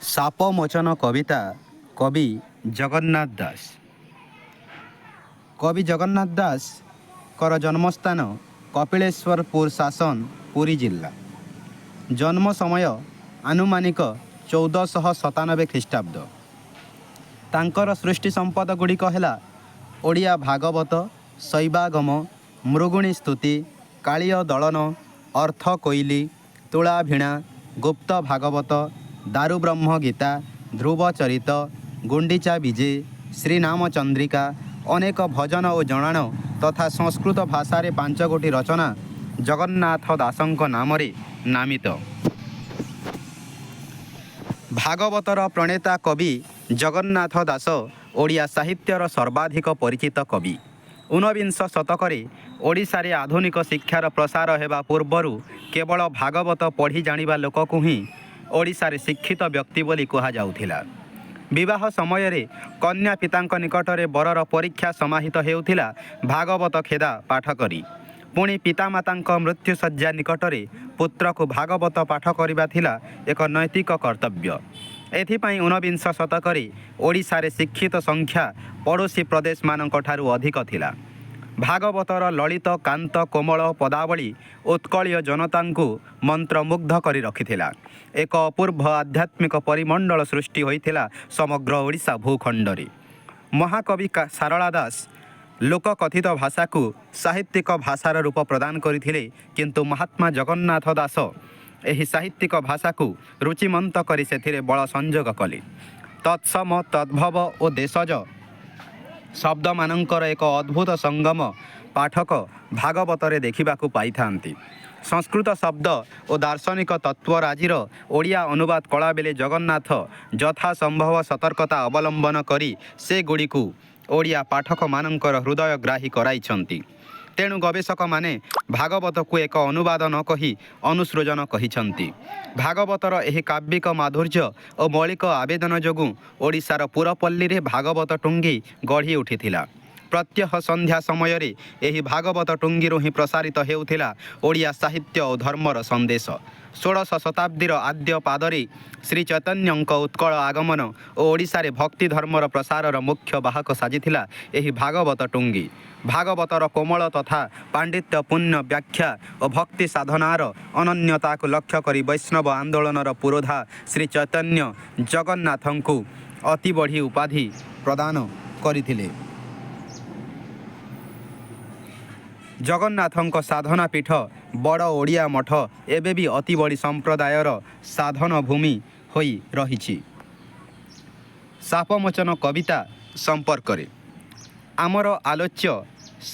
ସାପମୋଚନ କବିତା କବି ଜଗନ୍ନାଥ ଦାସ। କବି ଜଗନ୍ନାଥ ଦାସଙ୍କର ଜନ୍ମସ୍ଥାନ କପିଳେଶ୍ୱରପୁର ଶାସନ ପୁରୀ ଜିଲ୍ଲା। ଜନ୍ମ ସମୟ ଆନୁମାନିକ 1497 ଖ୍ରୀଷ୍ଟାବ୍ଦ। ତାଙ୍କର ସୃଷ୍ଟି ସମ୍ପଦ ଗୁଡ଼ିକ ହେଲା ଓଡ଼ିଆ ଭାଗବତ, ଶୈବାଗମ, ମୃଗୁଣୀ ସ୍ତୁତି, କାଳୀୟ ଦଳନ, ଅର୍ଥ କୋଇଲି, ତୁଳାଭିଣା, ଗୁପ୍ତ ଭାଗବତ, ଦାରୁବ୍ରହ୍ମ ଗୀତା, ଧ୍ରୁବ ଚରିତ, ଗୁଣ୍ଡିଚା ବିଜେ, ଶ୍ରୀନାମ ଚନ୍ଦ୍ରିକା, ଅନେକ ଭଜନ ଓ ଜଣାଣ ତଥା ସଂସ୍କୃତ ଭାଷାରେ 5 ଗୋଟି ରଚନା ଜଗନ୍ନାଥ ଦାସଙ୍କ ନାମରେ ନାମିତ। ଭାଗବତର ପ୍ରଣେତା କବି ଜଗନ୍ନାଥ ଦାସ ଓଡ଼ିଆ ସାହିତ୍ୟର ସର୍ବାଧିକ ପରିଚିତ କବି। ଊନବିଂଶ ଶତକରେ ଓଡ଼ିଶାରେ ଆଧୁନିକ ଶିକ୍ଷାର ପ୍ରସାର ହେବା ପୂର୍ବରୁ କେବଳ ଭାଗବତ ପଢ଼ି ଜାଣିବା ଲୋକକୁ ହିଁ ଓଡ଼ିଶାରେ ଶିକ୍ଷିତ ବ୍ୟକ୍ତି ବୋଲି କୁହାଯାଉଥିଲା। ବିବାହ ସମୟରେ କନ୍ୟା ପିତାଙ୍କ ନିକଟରେ ବରର ପରୀକ୍ଷା ସମାହିତ ହେଉଥିଲା ଭାଗବତ ଖେଦା ପାଠ କରି। ପୁଣି ପିତାମାତାଙ୍କ ମୃତ୍ୟୁଶଯ୍ୟା ନିକଟରେ ପୁତ୍ରକୁ ଭାଗବତ ପାଠ କରିବା ଥିଲା ଏକ ନୈତିକ କର୍ତ୍ତବ୍ୟ। ଏଥିପାଇଁ ଊନବିଂଶ ଶତକରେ ଓଡ଼ିଶାରେ ଶିକ୍ଷିତ ସଂଖ୍ୟା ପଡ଼ୋଶୀ ପ୍ରଦେଶମାନଙ୍କଠାରୁ ଅଧିକ ଥିଲା। ଭାଗବତର ଲଳିତ କାନ୍ତ କୋମଳ ପଦାବଳୀ ଉତ୍କଳୀୟ ଜନତାଙ୍କୁ ମନ୍ତ୍ରମୁଗ୍ଧ କରି ରଖିଥିଲା। ଏକ ଅପୂର୍ବ ଆଧ୍ୟାତ୍ମିକ ପରିମଣ୍ଡଳ ସୃଷ୍ଟି ହୋଇଥିଲା ସମଗ୍ର ଓଡ଼ିଶା ଭୂଖଣ୍ଡରେ। ମହାକବି ସାରଳା ଦାସ ଲୋକକଥିତ ଭାଷାକୁ ସାହିତ୍ୟିକ ଭାଷାର ରୂପ ପ୍ରଦାନ କରିଥିଲେ, କିନ୍ତୁ ମହାତ୍ମା ଜଗନ୍ନାଥ ଦାସ ଏହି ସାହିତ୍ୟିକ ଭାଷାକୁ ରୁଚିମନ୍ତ କରି ସେଥିରେ ବଳ ସଂଯୋଗ କଲେ। ତତ୍ସମ, ତଦ୍ଭବ ଓ ଦେଶଜ ଶବ୍ଦମାନଙ୍କର ଏକ ଅଦ୍ଭୁତ ସଙ୍ଗମ ପାଠକ ଭାଗବତରେ ଦେଖିବାକୁ ପାଇଥାନ୍ତି। ସଂସ୍କୃତ ଶବ୍ଦ ଓ ଦାର୍ଶନିକ ତତ୍ତ୍ୱରାଜିର ଓଡ଼ିଆ ଅନୁବାଦ କଳାବେଳେ ଜଗନ୍ନାଥ ଯଥାସମ୍ଭବ ସତର୍କତା ଅବଲମ୍ବନ କରି ସେଗୁଡ଼ିକୁ ଓଡ଼ିଆ ପାଠକମାନଙ୍କର ହୃଦୟଗ୍ରାହୀ କରାଇଛନ୍ତି। ତେଣୁ ଗବେଷକମାନେ ଭାଗବତକୁ ଏକ ଅନୁବାଦ ନ କହି ଅନୁସୃଜନ କହିଛନ୍ତି। ଭାଗବତର ଏହି କାବ୍ୟିକ ମାଧୁର୍ଯ୍ୟ ଓ ମୌଳିକ ଆବେଦନ ଯୋଗୁଁ ଓଡ଼ିଶାର ପୁରପଲ୍ଲୀରେ ଭାଗବତ ଟୁଙ୍ଗି ଗଢ଼ି ଉଠିଥିଲା। ପ୍ରତ୍ୟହ ସନ୍ଧ୍ୟା ସମୟରେ ଏହି ଭାଗବତ ଟୁଙ୍ଗିରୁ ହିଁ ପ୍ରସାରିତ ହେଉଥିଲା ଓଡ଼ିଆ ସାହିତ୍ୟ ଓ ଧର୍ମର ସନ୍ଦେଶ। 16ଶ ଶତାବ୍ଦୀର ଆଦ୍ୟ ପାଦରେ ଶ୍ରୀ ଚୈତନ୍ୟଙ୍କ ଉତ୍କଳ ଆଗମନ ଓ ଓଡ଼ିଶାରେ ଭକ୍ତି ଧର୍ମର ପ୍ରସାରର ମୁଖ୍ୟ ବାହକ ସାଜିଥିଲା ଏହି ଭାଗବତ ଟୁଙ୍ଗି। ଭାଗବତର କୋମଳ ତଥା ପାଣ୍ଡିତ୍ୟପୂର୍ଣ୍ଣ ବ୍ୟାଖ୍ୟା ଓ ଭକ୍ତି ସାଧନାର ଅନନ୍ୟତାକୁ ଲକ୍ଷ୍ୟ କରି ବୈଷ୍ଣବ ଆନ୍ଦୋଳନର ପୁରୋଧା ଶ୍ରୀ ଚୈତନ୍ୟ ଜଗନ୍ନାଥଙ୍କୁ ଅତି ବଢ଼ି ଉପାଧି ପ୍ରଦାନ କରିଥିଲେ। ଜଗନ୍ନାଥଙ୍କ ସାଧନା ପୀଠ ବଡ଼ ଓଡ଼ିଆ ମଠ ଏବେ ବି ଅତି ବଡ଼ି ସମ୍ପ୍ରଦାୟର ସାଧନ ଭୂମି ହୋଇ ରହିଛି। ସାପମୋଚନ କବିତା ସମ୍ପର୍କରେ ଆମର ଆଲୋଚ୍ୟ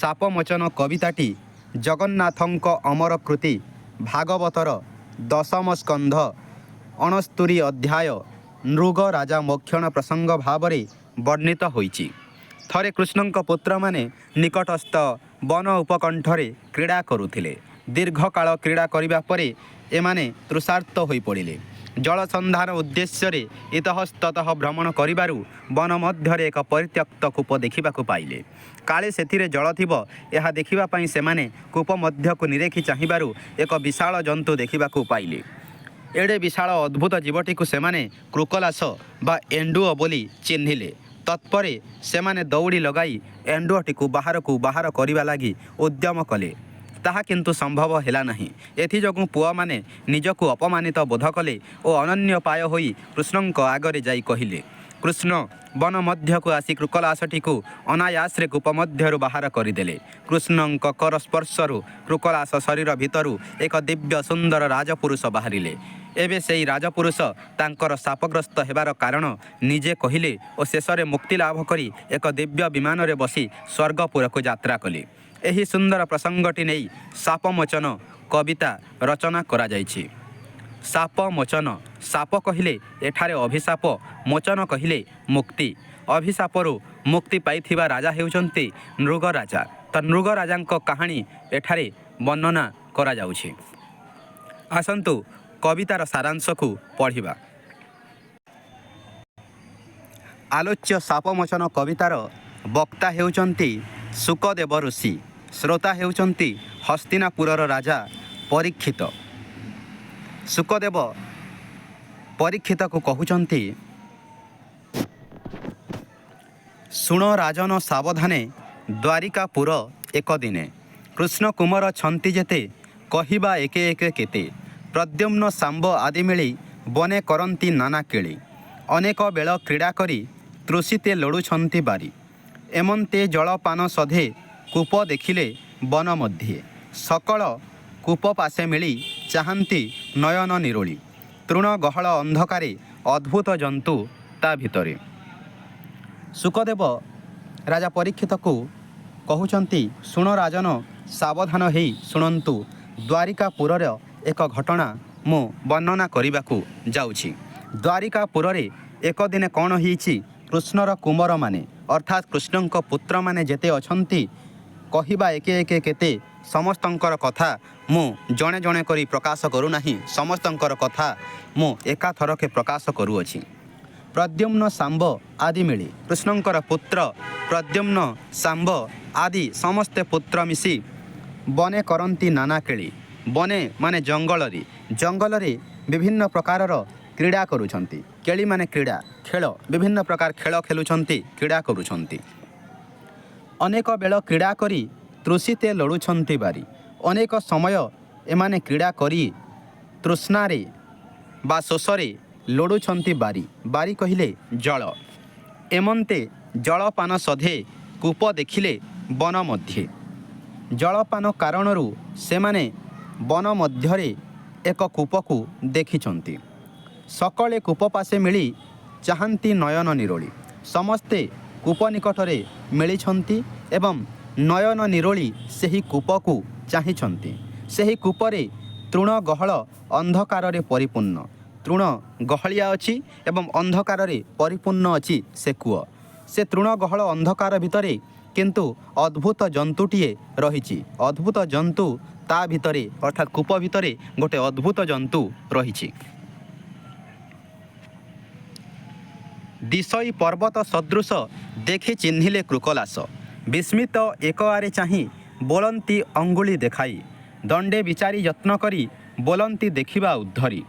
ସାପମୋଚନ କବିତାଟି ଜଗନ୍ନାଥଙ୍କ ଅମର କୃତି ଭାଗବତର 10ମ ସ୍କନ୍ଧ 69 ଅଧ୍ୟାୟ ନୃଗ ରାଜା ମୋକ୍ଷଣ ପ୍ରସଙ୍ଗ ଭାବରେ ବର୍ଣ୍ଣିତ ହୋଇଛି। ଥରେ କୃଷ୍ଣଙ୍କ ପୁତ୍ରମାନେ ନିକଟସ୍ଥ ବନ ଉପକଣ୍ଠରେ କ୍ରୀଡ଼ା କରୁଥିଲେ। ଦୀର୍ଘକାଳ କ୍ରୀଡ଼ା କରିବା ପରେ ଏମାନେ ତୃଷାର୍ତ୍ତ ହୋଇପଡ଼ିଲେ। ଜଳସନ୍ଧାନ ଉଦ୍ଦେଶ୍ୟରେ ଇତଃସ୍ତତଃ ଭ୍ରମଣ କରିବାରୁ ବନ ମଧ୍ୟରେ ଏକ ପରିତ୍ୟକ୍ତ କୂପ ଦେଖିବାକୁ ପାଇଲେ। କାଳେ ସେଥିରେ ଜଳ ଥିବ, ଏହା ଦେଖିବା ପାଇଁ ସେମାନେ କୂପ ମଧ୍ୟକୁ ନିରେଖି ଚାହିଁବାରୁ ଏକ ବିଶାଳ ଜନ୍ତୁ ଦେଖିବାକୁ ପାଇଲେ। ଏଡ଼େ ବିଶାଳ ଅଦ୍ଭୁତ ଜୀବଟିକୁ ସେମାନେ କ୍ରୁକଲାସ ବା ଏଣ୍ଡୁଅ ବୋଲି ଚିହ୍ନିଲେ। ତତ୍ପରେ ସେମାନେ ଦଉଡ଼ି ଲଗାଇ ଏଣ୍ଡୁଅଟିକୁ ବାହାର କରିବା ଲାଗି ଉଦ୍ୟମ କଲେ। ତାହା କିନ୍ତୁ ସମ୍ଭବ ହେଲା ନାହିଁ। ଏଥିଯୋଗୁଁ ପୁଅମାନେ ନିଜକୁ ଅପମାନିତ ବୋଧ କଲେ ଓ ଅନନ୍ୟପାୟ ହୋଇ କୃଷ୍ଣଙ୍କ ଆଗରେ ଯାଇ କହିଲେ। କୃଷ୍ଣ ବନ ମଧ୍ୟକୁ ଆସି କ୍ରୁକଲାସଟିକୁ ଅନାୟାସରେ କୂପ ମଧ୍ୟରୁ ବାହାର କରିଦେଲେ। କୃଷ୍ଣଙ୍କ କର ସ୍ପର୍ଶରୁ କ୍ରୁକଲାସ ଶରୀର ଭିତରୁ ଏକ ଦିବ୍ୟ ସୁନ୍ଦର ରାଜପୁରୁଷ ବାହାରିଲେ। ଏବେ ସେହି ରାଜପୁରୁଷ ତାଙ୍କର ଶାପଗ୍ରସ୍ତ ହେବାର କାରଣ ନିଜେ କହିଲେ ଓ ଶେଷରେ ମୁକ୍ତି ଲାଭ କରି ଏକ ଦିବ୍ୟ ବିମାନରେ ବସି ସ୍ୱର୍ଗପୁରକୁ ଯାତ୍ରା କଲେ। ଏହି ସୁନ୍ଦର ପ୍ରସଙ୍ଗଟି ନେଇ ସାପମୋଚନ କବିତା ରଚନା କରାଯାଇଛି। ସାପମୋଚନ, ସାପ କହିଲେ ଏଠାରେ ଅଭିଶାପ, ମୋଚନ କହିଲେ ମୁକ୍ତି। ଅଭିଶାପରୁ ମୁକ୍ତି ପାଇଥିବା ରାଜା ହେଉଛନ୍ତି ନୃଗ ରାଜା। ତ ନୃଗ ରାଜାଙ୍କ କାହାଣୀ ଏଠାରେ ବର୍ଣ୍ଣନା କରାଯାଉଛି। ଆସନ୍ତୁ କବିତାର ସାରାଂଶକୁ ପଢ଼ିବା। ଆଲୋଚ୍ୟ ସାପମୋଚନ କବିତାର ବକ୍ତା ହେଉଛନ୍ତି ଶୁକଦେବ ଋଷି। ଶ୍ରୋତା ହେଉଛନ୍ତି ହସ୍ତିନାପୁରର ରାଜା ପରୀକ୍ଷିତ। ଶୁକଦେବ ପରୀକ୍ଷିତକୁ କହୁଛନ୍ତି, ଶୁଣ ରାଜନ ସାବଧାନେ ଦ୍ୱାରିକାପୁର ଏକ ଦିନେ, କୃଷ୍ଣ କୁମାର ଛନ୍ତି ଯେତେ କହିବା ଏକେ ଏକେ କେତେ, ପ୍ରଦ୍ୟୁମ୍ନ ଶାମ୍ବ ଆଦି ମିଳି ବନେ କରନ୍ତି ନାନା କିଳି, ଅନେକ ବେଳ କ୍ରୀଡ଼ା କରି ତୃଷିତେ ଲୋଡ଼ୁଛନ୍ତି ବାରି, ଏମନ୍ତେ ଜଳପାନ ସଧେ କୂପ ଦେଖିଲେ ବନ ମଧ୍ୟେ, ସକଳ କୂପ ପାଶେ ମିଳି ଚାହାନ୍ତି ନୟନ ନିରୋଳି, ତୃଣ ଗହଳ ଅନ୍ଧକାରେ ଅଦ୍ଭୁତ ଜନ୍ତୁ ତା ଭିତରେ। ଶୁକଦେବ ରାଜା ପରୀକ୍ଷିତକୁ କହୁଛନ୍ତି, ଶୁଣ ରାଜନ ସାବଧାନ ହେଇ ଶୁଣନ୍ତୁ, ଦ୍ୱାରିକାପୁରର ଏକ ଘଟଣା ମୁଁ ବର୍ଣ୍ଣନା କରିବାକୁ ଯାଉଛି। ଦ୍ୱାରିକାପୁରରେ ଏକ ଦିନେ କ'ଣ ହେଇଛି, କୃଷ୍ଣର କୁମାରମାନେ ଅର୍ଥାତ୍ କୃଷ୍ଣଙ୍କ ପୁତ୍ରମାନେ ଯେତେ ଅଛନ୍ତି, କହିବା ଏକେ ଏକେ କେତେ, ସମସ୍ତଙ୍କର କଥା ମୁଁ ଜଣେ ଜଣେ କରି ପ୍ରକାଶ କରୁନାହିଁ, ସମସ୍ତଙ୍କର କଥା ମୁଁ ଏକାଥରକେ ପ୍ରକାଶ କରୁଅଛି। ପ୍ରଦ୍ୟୁମ୍ନ ଶାମ୍ବ ଆଦି ମିଳି, କୃଷ୍ଣଙ୍କର ପୁତ୍ର ପ୍ରଦ୍ୟୁମ୍ନ ଶାମ୍ବ ଆଦି ସମସ୍ତେ ପୁତ୍ର ମିଶି ବନେ କରନ୍ତି ନାନା କେଳି, ବନେ ମାନେ ଜଙ୍ଗଲରେ, ଜଙ୍ଗଲରେ ବିଭିନ୍ନ ପ୍ରକାରର କ୍ରୀଡ଼ା କରୁଛନ୍ତି। କେଳି ମାନେ କ୍ରୀଡ଼ା, ଖେଳ, ବିଭିନ୍ନ ପ୍ରକାର ଖେଳ ଖେଳୁଛନ୍ତି, କ୍ରୀଡ଼ା କରୁଛନ୍ତି। ଅନେକ ବେଳ କ୍ରୀଡ଼ା କରି ତୃଷିତେ ଲୋଡ଼ୁଛନ୍ତି ବାରି, ଅନେକ ସମୟ ଏମାନେ କ୍ରୀଡ଼ା କରି ତୃଷ୍ଣାରେ ବା ଶୋଷରେ ଲୋଡ଼ୁଛନ୍ତି ବାରି, ବାରି କହିଲେ ଜଳ, ଏମନ୍ତେ ଜଳପାନ ସଧେ କୂପ ଦେଖିଲେ ବନ ମଧ୍ୟେ, ଜଳପାନ କାରଣରୁ ସେମାନେ ବନ ମଧ୍ୟରେ ଏକ କୂପକୁ ଦେଖିଛନ୍ତି। ସକଳେ କୂପ ପାଶେ ମିଳି ଚାହାନ୍ତି ନୟନ ନିରୋଳି, ସମସ୍ତେ କୂପ ନିକଟରେ ମିଳିଛନ୍ତି ଏବଂ ନୟନ ନିରୋଳି ସେହି କୂପକୁ ଚାହିଁଛନ୍ତି। ସେହି କୂପରେ ତୃଣ ଗହଳ ଅନ୍ଧକାରରେ ପରିପୂର୍ଣ୍ଣ, ତୃଣ ଗହଳିଆ ଅଛି ଏବଂ ଅନ୍ଧକାରରେ ପରିପୂର୍ଣ୍ଣ ଅଛି ସେ କୂଅ। ସେ ତୃଣ ଗହଳ ଅନ୍ଧକାର ଭିତରେ କିନ୍ତୁ ଅଦ୍ଭୁତ ଜନ୍ତୁଟିଏ ରହିଛି, ଅଦ୍ଭୁତ ଜନ୍ତୁ ତା ଭିତରେ ଅର୍ଥାତ୍ କୂପ ଭିତରେ ଗୋଟେ ଅଦ୍ଭୁତ ଜନ୍ତୁ ରହିଛି। ଦିଶଇ ପର୍ବତ ସଦୃଶ ଦେଖି ଚିହ୍ନିଲେ କୃକଲାସ, ବିସ୍ମିତ ଏକ ଆରେ ଚାହିଁ ବୋଲନ୍ତି ଅଙ୍ଗୁଳି ଦେଖାଇ, ଦଣ୍ଡେ ବିଚାରି ଯତ୍ନ କରି ବୋଲନ୍ତି ଦେଖିବା ଉଦ୍ଧରି,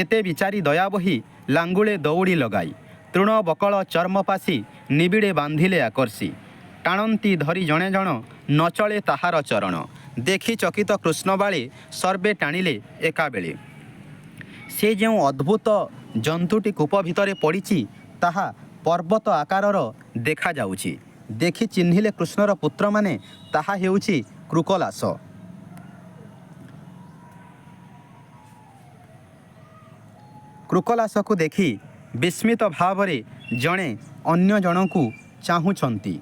ଏତେ ବିଚାରି ଦୟା ବହି ଲାଙ୍ଗୁଳେ ଦଉଡ଼ି ଲଗାଇ, ତୃଣ ବକଳ ଚର୍ମ ପାଶି ନିବିଡ଼େ ବାନ୍ଧିଲେ ଆକର୍ଷି, ଟାଣନ୍ତି ଧରି ଜଣେ ଜଣ ନଚଳେ ତାହାର ଚରଣ, ଦେଖି ଚକିତ କୃଷ୍ଣବାଳେ ସର୍ବେ ଟାଣିଲେ ଏକାବେଳେ। ସେ ଯେଉଁ ଅଦ୍ଭୁତ ଜନ୍ତୁଟି କୂପ ଭିତରେ ପଡ଼ିଛି ତାହା ପର୍ବତ ଆକାରର ଦେଖାଯାଉଛି। ଦେଖି ଚିହ୍ନିଲେ କୃଷ୍ଣର ପୁତ୍ରମାନେ, ତାହା ହେଉଛି କୃକଲାସ। କୃକଲାସକୁ ଦେଖି ବିସ୍ମିତ ଭାବରେ ଜଣେ ଅନ୍ୟ ଜଣକୁ ଚାହୁଁଛନ୍ତି,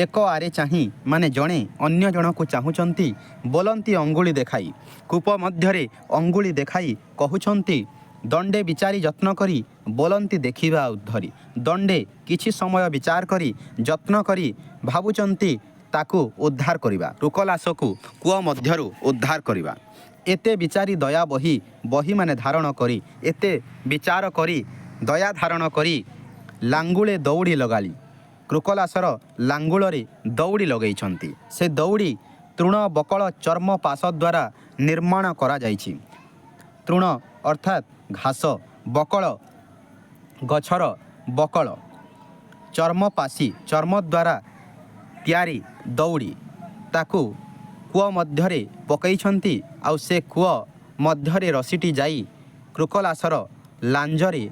ଏକ ଆରେ ଚାହିଁ ମାନେ ଜଣେ ଅନ୍ୟ ଜଣକୁ ଚାହୁଁଛନ୍ତି, ବୋଲନ୍ତି ଅଙ୍ଗୁଳି ଦେଖାଇ, କୂପ ମଧ୍ୟରେ ଅଙ୍ଗୁଳି ଦେଖାଇ କହୁଛନ୍ତି, ଦଣ୍ଡେ ବିଚାରି ଯତ୍ନ କରି ବୋଲନ୍ତି ଦେଖିବା ଉଦ୍ଧରି, ଦଣ୍ଡେ କିଛି ସମୟ ବିଚାର କରି ଯତ୍ନ କରି ଭାବୁଛନ୍ତି ତାକୁ ଉଦ୍ଧାର କରିବା, କୃକଲାସକୁ କୂଅ ମଧ୍ୟରୁ ଉଦ୍ଧାର କରିବା। ଏତେ ବିଚାରି ଦୟା ବହି, ବହି ମାନେ ଧାରଣ କରି, ଏତେ ବିଚାର କରି ଦୟା ଧାରଣ କରି ଲାଙ୍ଗୁଳେ ଦଉଡ଼ି ଲଗାଳି, କୃକଲାସର ଲାଙ୍ଗୁଳରେ ଦଉଡ଼ି ଲଗେଇଛନ୍ତି। ସେ ଦଉଡ଼ି ତୃଣ ବକଳ ଚର୍ମ ପାଶ ଦ୍ୱାରା ନିର୍ମାଣ କରାଯାଇଛି। ତୃଣ ଅର୍ଥାତ୍ ଘାସ, ବକଳ ଗଛର ବକଳ, ଚର୍ମ ପାଶି ଚର୍ମ ଦ୍ୱାରା ତିଆରି ଦଉଡ଼ି, ତାକୁ କୂଅ ମଧ୍ୟରେ ପକାଇଛନ୍ତି। ଆଉ ସେ କୂଅ ମଧ୍ୟରେ ରସିଟି ଯାଇ କୃକଲାସର ଲାଞ୍ଜରେ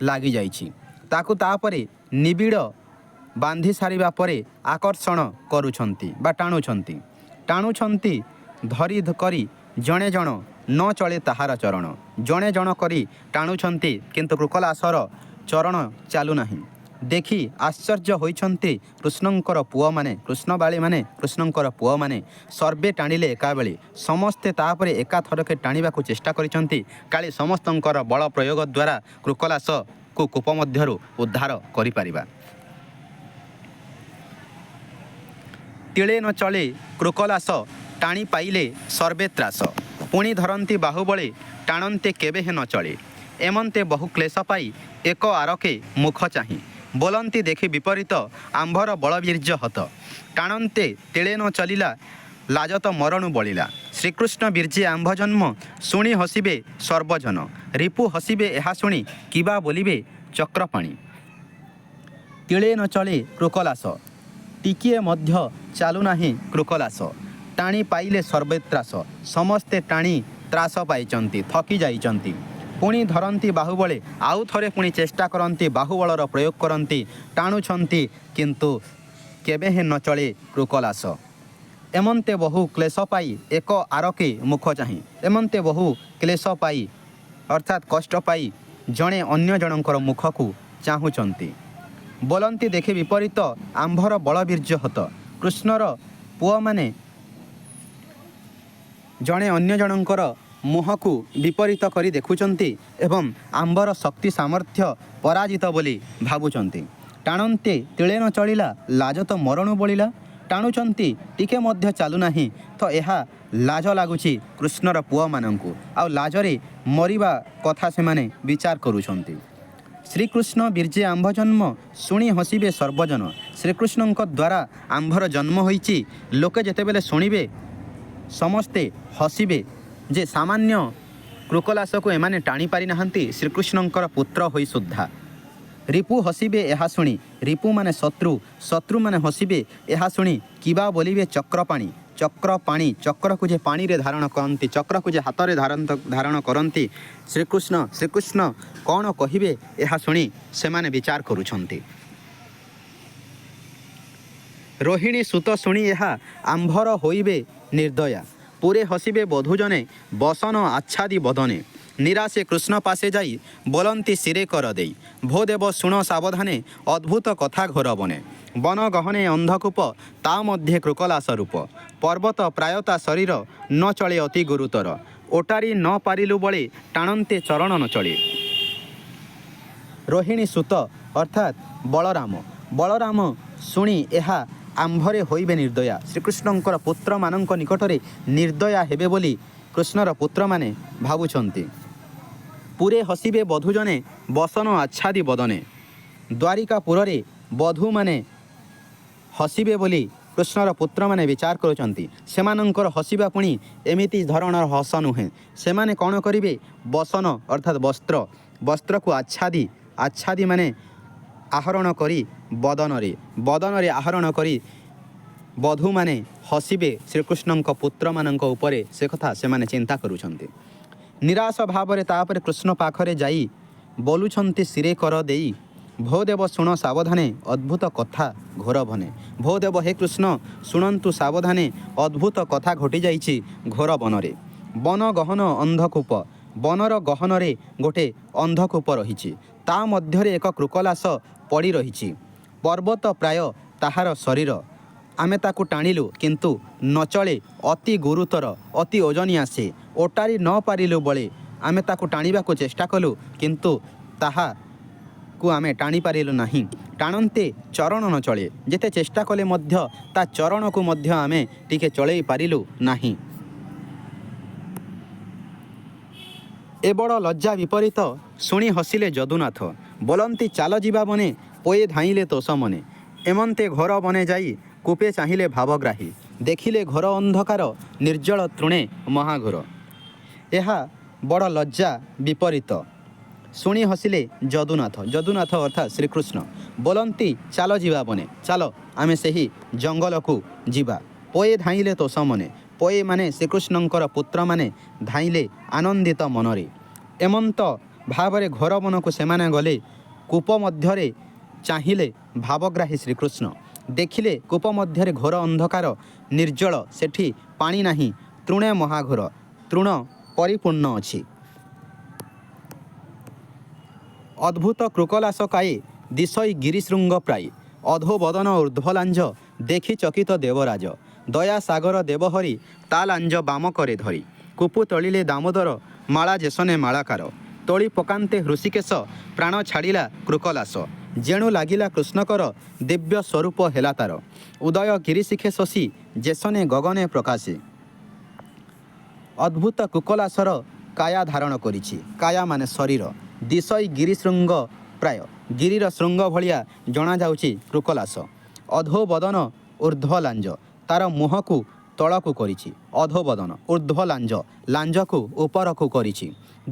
ଲାଗିଯାଇଛି। ତାକୁ ତାପରେ ନିବିଡ଼ ବାନ୍ଧି ସାରିବା ପରେ ଆକର୍ଷଣ କରୁଛନ୍ତି ବା ଟାଣୁଛନ୍ତି, ଟାଣୁଛନ୍ତି ଧରି କରି ଜଣେ ଜଣ ନ ଚଳେ ତାହାର ଚରଣ, ଜଣେ ଜଣ କରି ଟାଣୁଛନ୍ତି କିନ୍ତୁ କୃକଲାସର ଚରଣ ଚାଲୁନାହିଁ। ଦେଖି ଆଶ୍ଚର୍ଯ୍ୟ ହୋଇଛନ୍ତି କୃଷ୍ଣଙ୍କର ପୁଅମାନେ, କୃଷ୍ଣବାଳୀମାନେ, କୃଷ୍ଣଙ୍କର ପୁଅମାନେ, ସର୍ବେ ଟାଣିଲେ ଏକାବେଳେ, ସମସ୍ତେ ତାପରେ ଏକାଥରକେ ଟାଣିବାକୁ ଚେଷ୍ଟା କରିଛନ୍ତି, କାଳେ ସମସ୍ତଙ୍କର ବଳ ପ୍ରୟୋଗ ଦ୍ୱାରା କୃକଲାସକୁ କୂପ ମଧ୍ୟରୁ ଉଦ୍ଧାର କରିପାରିବା। ତିଳେ ନ ଚଳେ କୃକଲାସ ଟାଣି ପାଇଲେ ସର୍ବେ ତ୍ରାସ, ପୁଣି ଧରନ୍ତି ବାହୁବଳେ ଟାଣନ୍ତେ କେବେ ନ ଚଳେ, ଏମନ୍ତେ ବହୁ କ୍ଲେଶ ପାଇ ଏକ ଆରକେ ମୁଖ ଚାହିଁ, ବୋଲନ୍ତି ଦେଖି ବିପରୀତ ଆମ୍ଭର ବଳବୀର୍ଯ୍ୟ ହତ, ଟାଣନ୍ତେ ତିଳେ ନ ଚଲିଲା ଲାଜତ ମରଣୁ ବଳିଲା। ଶ୍ରୀକୃଷ୍ଣ ବୀର୍ଯ୍ୟେ ଆମ୍ଭ ଜନ୍ମ ଶୁଣି ହସିବେ ସର୍ବଜନ ରିପୁ ହସିବେ ଏହା ଶୁଣି କିବା ବୋଲିବେ ଚକ୍ରପାଣି। ତିଳେ ନ ଚଳେ କୃକଲାସ ଟିକିଏ ମଧ୍ୟ ଚାଲୁନାହିଁ କୃକଲାସ ଟାଣି ପାଇଲେ ସର୍ବେ ତ୍ରାସ ସମସ୍ତେ ଟାଣି ତ୍ରାସ ପାଇଛନ୍ତି ଥକି ଯାଇଛନ୍ତି ପୁଣି ଧରନ୍ତି ବାହୁବଳେ ଆଉ ଥରେ ପୁଣି ଚେଷ୍ଟା କରନ୍ତି ବାହୁବଳର ପ୍ରୟୋଗ କରନ୍ତି ଟାଣୁଛନ୍ତି କିନ୍ତୁ କେବେ ହେଁ ନ ଚଳେ କୃକଲାସ। ଏମନ୍ତେ ବହୁ କ୍ଲେଶ ପାଇ ଏକ ଆରକେ ମୁଖ ଚାହିଁ ଏମନ୍ତେ ବହୁ କ୍ଲେଶ ପାଇ ଅର୍ଥାତ୍ କଷ୍ଟ ପାଇ ଜଣେ ଅନ୍ୟ ଜଣଙ୍କର ମୁଖକୁ ଚାହୁଁଛନ୍ତି। ବୋଲନ୍ତି ଦେଖି ବିପରୀତ ଆମ୍ଭର ବଳବୀର୍ଯ୍ୟ ହତ କୃଷ୍ଣର ପୁଅମାନେ ଜଣେ ଅନ୍ୟ ଜଣଙ୍କର ମୁହଁକୁ ବିପରୀତ କରି ଦେଖୁଛନ୍ତି ଏବଂ ଆମ୍ବର ଶକ୍ତି ସାମର୍ଥ୍ୟ ପରାଜିତ ବୋଲି ଭାବୁଛନ୍ତି। ଟାଣନ୍ତେ ତିଳେ ନ ଚଳିଲା ଲାଜ ତ ମରଣୁ ବଳିଲା ଟାଣୁଛନ୍ତି ଟିକେ ମଧ୍ୟ ଚାଲୁନାହିଁ ତ ଏହା ଲାଜ ଲାଗୁଛି କୃଷ୍ଣର ପୁଅମାନଙ୍କୁ ଆଉ ଲାଜରେ ମରିବା କଥା ସେମାନେ ବିଚାର କରୁଛନ୍ତି। ଶ୍ରୀକୃଷ୍ଣ ବୀର୍ଯ୍ୟେ ଆମ୍ଭ ଜନ୍ମ ଶୁଣି ହସିବେ ସର୍ବଜନ ଶ୍ରୀକୃଷ୍ଣଙ୍କ ଦ୍ୱାରା ଆମ୍ଭର ଜନ୍ମ ହୋଇଛି ଲୋକେ ଯେତେବେଳେ ଶୁଣିବେ ସମସ୍ତେ ହସିବେ ଯେ ସାମାନ୍ୟ କୃକଲାସକୁ ଏମାନେ ଟାଣି ପାରିନାହାନ୍ତି ଶ୍ରୀକୃଷ୍ଣଙ୍କର ପୁତ୍ର ହୋଇ ସୁଦ୍ଧା। ରିପୁ ହସିବେ ଏହା ଶୁଣି ରିପୁ ମାନେ ଶତ୍ରୁ ଶତ୍ରୁମାନେ ହସିବେ ଏହା ଶୁଣି କିବା ବୋଲିବେ ଚକ୍ରପାଣି ଚକ୍ରପାଣି ଚକ୍ରକୁ ଯେ ପାଣିରେ ଧାରଣ କରନ୍ତି ଚକ୍ରକୁ ଯେ ହାତରେ ଧାରଣ କରନ୍ତି ଶ୍ରୀକୃଷ୍ଣ କ'ଣ କହିବେ ଏହା ଶୁଣି ସେମାନେ ବିଚାର କରୁଛନ୍ତି। ରୋହିଣୀ ସୁତ ଶୁଣି ଏହା ଆମ୍ଭର ହୋଇବେ ନିର୍ଦ୍ଦୟା ପୁରେ ହସିବେ ବଧୂଜନେ ବସନ ଆଚ୍ଛାଦି ବଦନେ ନିରାଶେ କୃଷ୍ଣ ପାଶେ ଯାଇ ବୋଲନ୍ତି ଶିରେ କର ଦେଇ ଭୋ ଦେବ ଶୁଣ ସାବଧାନେ ଅଦ୍ଭୁତ କଥା ଘୋର ବନେ ବନ ଗହନେ ଅନ୍ଧକୂପ ତା ମଧ୍ୟେ କୃକଲାସ ରୂପ ପର୍ବତ ପ୍ରାୟତା ଶରୀର ନ ଚଳେ ଅତି ଗୁରୁତର ଓଟାରି ନ ପାରିଲୁ ବଳେ ଟାଣନ୍ତେ ଚରଣ ନ ଚଳେ। ରୋହିଣୀ ସୁତ ଅର୍ଥାତ୍ ବଳରାମ ଶୁଣି ଏହା ଆମ୍ଭରେ ହୋଇବେ ନିର୍ଦ୍ଦୟା ଶ୍ରୀକୃଷ୍ଣଙ୍କର ପୁତ୍ରମାନଙ୍କ ନିକଟରେ ନିର୍ଦ୍ଦୟା ହେବେ ବୋଲି କୃଷ୍ଣର ପୁତ୍ରମାନେ ଭାବୁଛନ୍ତି। ପୁରେ ହସିବେ ବଧୂଜନେ ବସନ ଆଚ୍ଛାଦି ବଦନେ ଦ୍ୱାରିକାପୁରରେ ବଧୂମାନେ ହସିବେ ବୋଲି କୃଷ୍ଣର ପୁତ୍ରମାନେ ବିଚାର କରୁଛନ୍ତି। ସେମାନଙ୍କର ହସିବା ପୁଣି ଏମିତି ଧରଣର ହସ ନୁହେଁ ସେମାନେ କ'ଣ କରିବେ ବସନ ଅର୍ଥାତ୍ ବସ୍ତ୍ରକୁ ଆଚ୍ଛାଦି ମାନେ ଆହରଣ କରି ବଦନରେ ଆହରଣ କରି ବଧୂମାନେ ହସିବେ ଶ୍ରୀକୃଷ୍ଣଙ୍କ ପୁତ୍ରମାନଙ୍କ ଉପରେ ସେ କଥା ସେମାନେ ଚିନ୍ତା କରୁଛନ୍ତି। ନିରାଶ ଭାବରେ ତାପରେ କୃଷ୍ଣ ପାଖରେ ଯାଇ ବୋଲୁଛନ୍ତି ଶିରେ କର ଦେଇ ଭୋ ଦେବ ଶୁଣ ସାବଧାନେ ଅଦ୍ଭୁତ କଥା ଘୋର ବନେ ଭୋ ଦେବ ହେ କୃଷ୍ଣ ଶୁଣନ୍ତୁ ସାବଧାନେ ଅଦ୍ଭୁତ କଥା ଘଟିଯାଇଛି ଘୋର ବନରେ ବନ ଗହନ ଅନ୍ଧକୂପ ବନର ଗହନରେ ଗୋଟେ ଅନ୍ଧକୂପ ରହିଛି ତା ମଧ୍ୟରେ ଏକ କୃକଲାସ ପଡ଼ି ରହିଛି ପର୍ବତ ପ୍ରାୟ ତାହାର ଶରୀର ଆମେ ତାକୁ ଟାଣିଲୁ କିନ୍ତୁ ନ ଚଳେ ଅତି ଗୁରୁତର ଅତି ଓଜନିଆ ସେ ଓଟାରି ନ ପାରିଲୁ ବଳେ ଆମେ ତାକୁ ଟାଣିବାକୁ ଚେଷ୍ଟା କଲୁ କିନ୍ତୁ ତାହାକୁ ଆମେ ଟାଣିପାରିଲୁ ନାହିଁ ଟାଣନ୍ତେ ଚରଣ ନ ଚଳେ ଯେତେ ଚେଷ୍ଟା କଲେ ମଧ୍ୟ ତା ଚରଣକୁ ମଧ୍ୟ ଆମେ ଟିକେ ଚଳେଇ ପାରିଲୁ ନାହିଁ। ଏ ବଡ଼ ଲଜ୍ଜା ବିପରୀତ ଶୁଣି ହସିଲେ ଯଦୁନାଥ ବୋଲନ୍ତି ଚାଲ ଯିବା ବନେ ପୋଏ ଧାଇଁଲେ ତୋଷ ମନେ ଏମନ୍ତେ ଘୋର ବନେ ଯାଇ କୂପେ ଚାହିଁଲେ ଭାବଗ୍ରାହୀ ଦେଖିଲେ ଘୋର ଅନ୍ଧକାର ନିର୍ଜଳ ତୃଣେ ମହାଘୋର। ଏହା ବଡ଼ ଲଜ୍ଜା ବିପରୀତ ଶୁଣି ହସିଲେ ଯଦୁନାଥ ଅର୍ଥାତ୍ ଶ୍ରୀକୃଷ୍ଣ ବୋଲନ୍ତି ଚାଲ ଯିବା ବନେ ଚାଲ ଆମେ ସେହି ଜଙ୍ଗଲକୁ ଯିବା ପୋଏ ଧାଇଁଲେ ତୋଷ ମନେ ପୋଏ ମାନେ ଶ୍ରୀକୃଷ୍ଣଙ୍କର ପୁତ୍ରମାନେ ଧାଇଁଲେ ଆନନ୍ଦିତ ମନରେ ଏମନ୍ତ ଭାବରେ ଘୋର ବନକୁ ସେମାନେ ଗଲେ କୂପ ମଧ୍ୟରେ ଚାହିଁଲେ ଭାବଗ୍ରାହୀ ଶ୍ରୀକୃଷ୍ଣ ଦେଖିଲେ କୂପ ମଧ୍ୟରେ ଘୋର ଅନ୍ଧକାର ନିର୍ଜଳ ସେଠି ପାଣି ନାହିଁ ତୃଣେ ମହାଘୋର ତୃଣ ପରିପୂର୍ଣ୍ଣ ଅଛି। ଅଦ୍ଭୁତ କୃକଲାସ କାଏ ଦିଶଇ ଗିରିଶୃଙ୍ଗ ପ୍ରାୟ ଅଧୋ ବଦନ ଊର୍ଧ୍ୱଲାଞ୍ଜ ଦେଖି ଚକିତ ଦେବରାଜ ଦୟା ସାଗର ଦେବହରି ତା ଲାଞ୍ଜ ବାମ କରେ ଧରି କୁପୁ ତଳିଲେ ଦାମୋଦର ମାଳା ଯେସନେ ମାଳାକାର ତଳି ପକାନ୍ତେ ହୃଷିକେଶ ପ୍ରାଣ ଛାଡ଼ିଲା କୃକଲାସ ଯେଣୁ ଲାଗିଲା କୃଷ୍ଣକର ଦିବ୍ୟ ସ୍ୱରୂପ ହେଲା ତାର ଉଦୟ ଗିରିଶିଖେ ଶଶୀ ଯେସନେ ଗଗନେ ପ୍ରକାଶେ। ଅଦ୍ଭୁତ କୃକଲାସର କାୟା ଧାରଣ କରିଛି କାୟା ମାନେ ଶରୀର ଦିଶଇ ଗିରିଶୃଙ୍ଗ ପ୍ରାୟ ଗିରିର ଶୃଙ୍ଗ ଭଳିଆ ଜଣାଯାଉଛି କୃକଲାସ ଅଧୋ ବଦନ ଊର୍ଧ୍ୱଲାଞ୍ଜ ତାର ମୁହଁକୁ ତଳକୁ କରିଛି, ଅଧୋବଦନ ଉର୍ଦ୍ଧ୍ୱ ଲାଞ୍ଜ, ଲାଞ୍ଜକୁ ଉପରକୁ କରିଛି।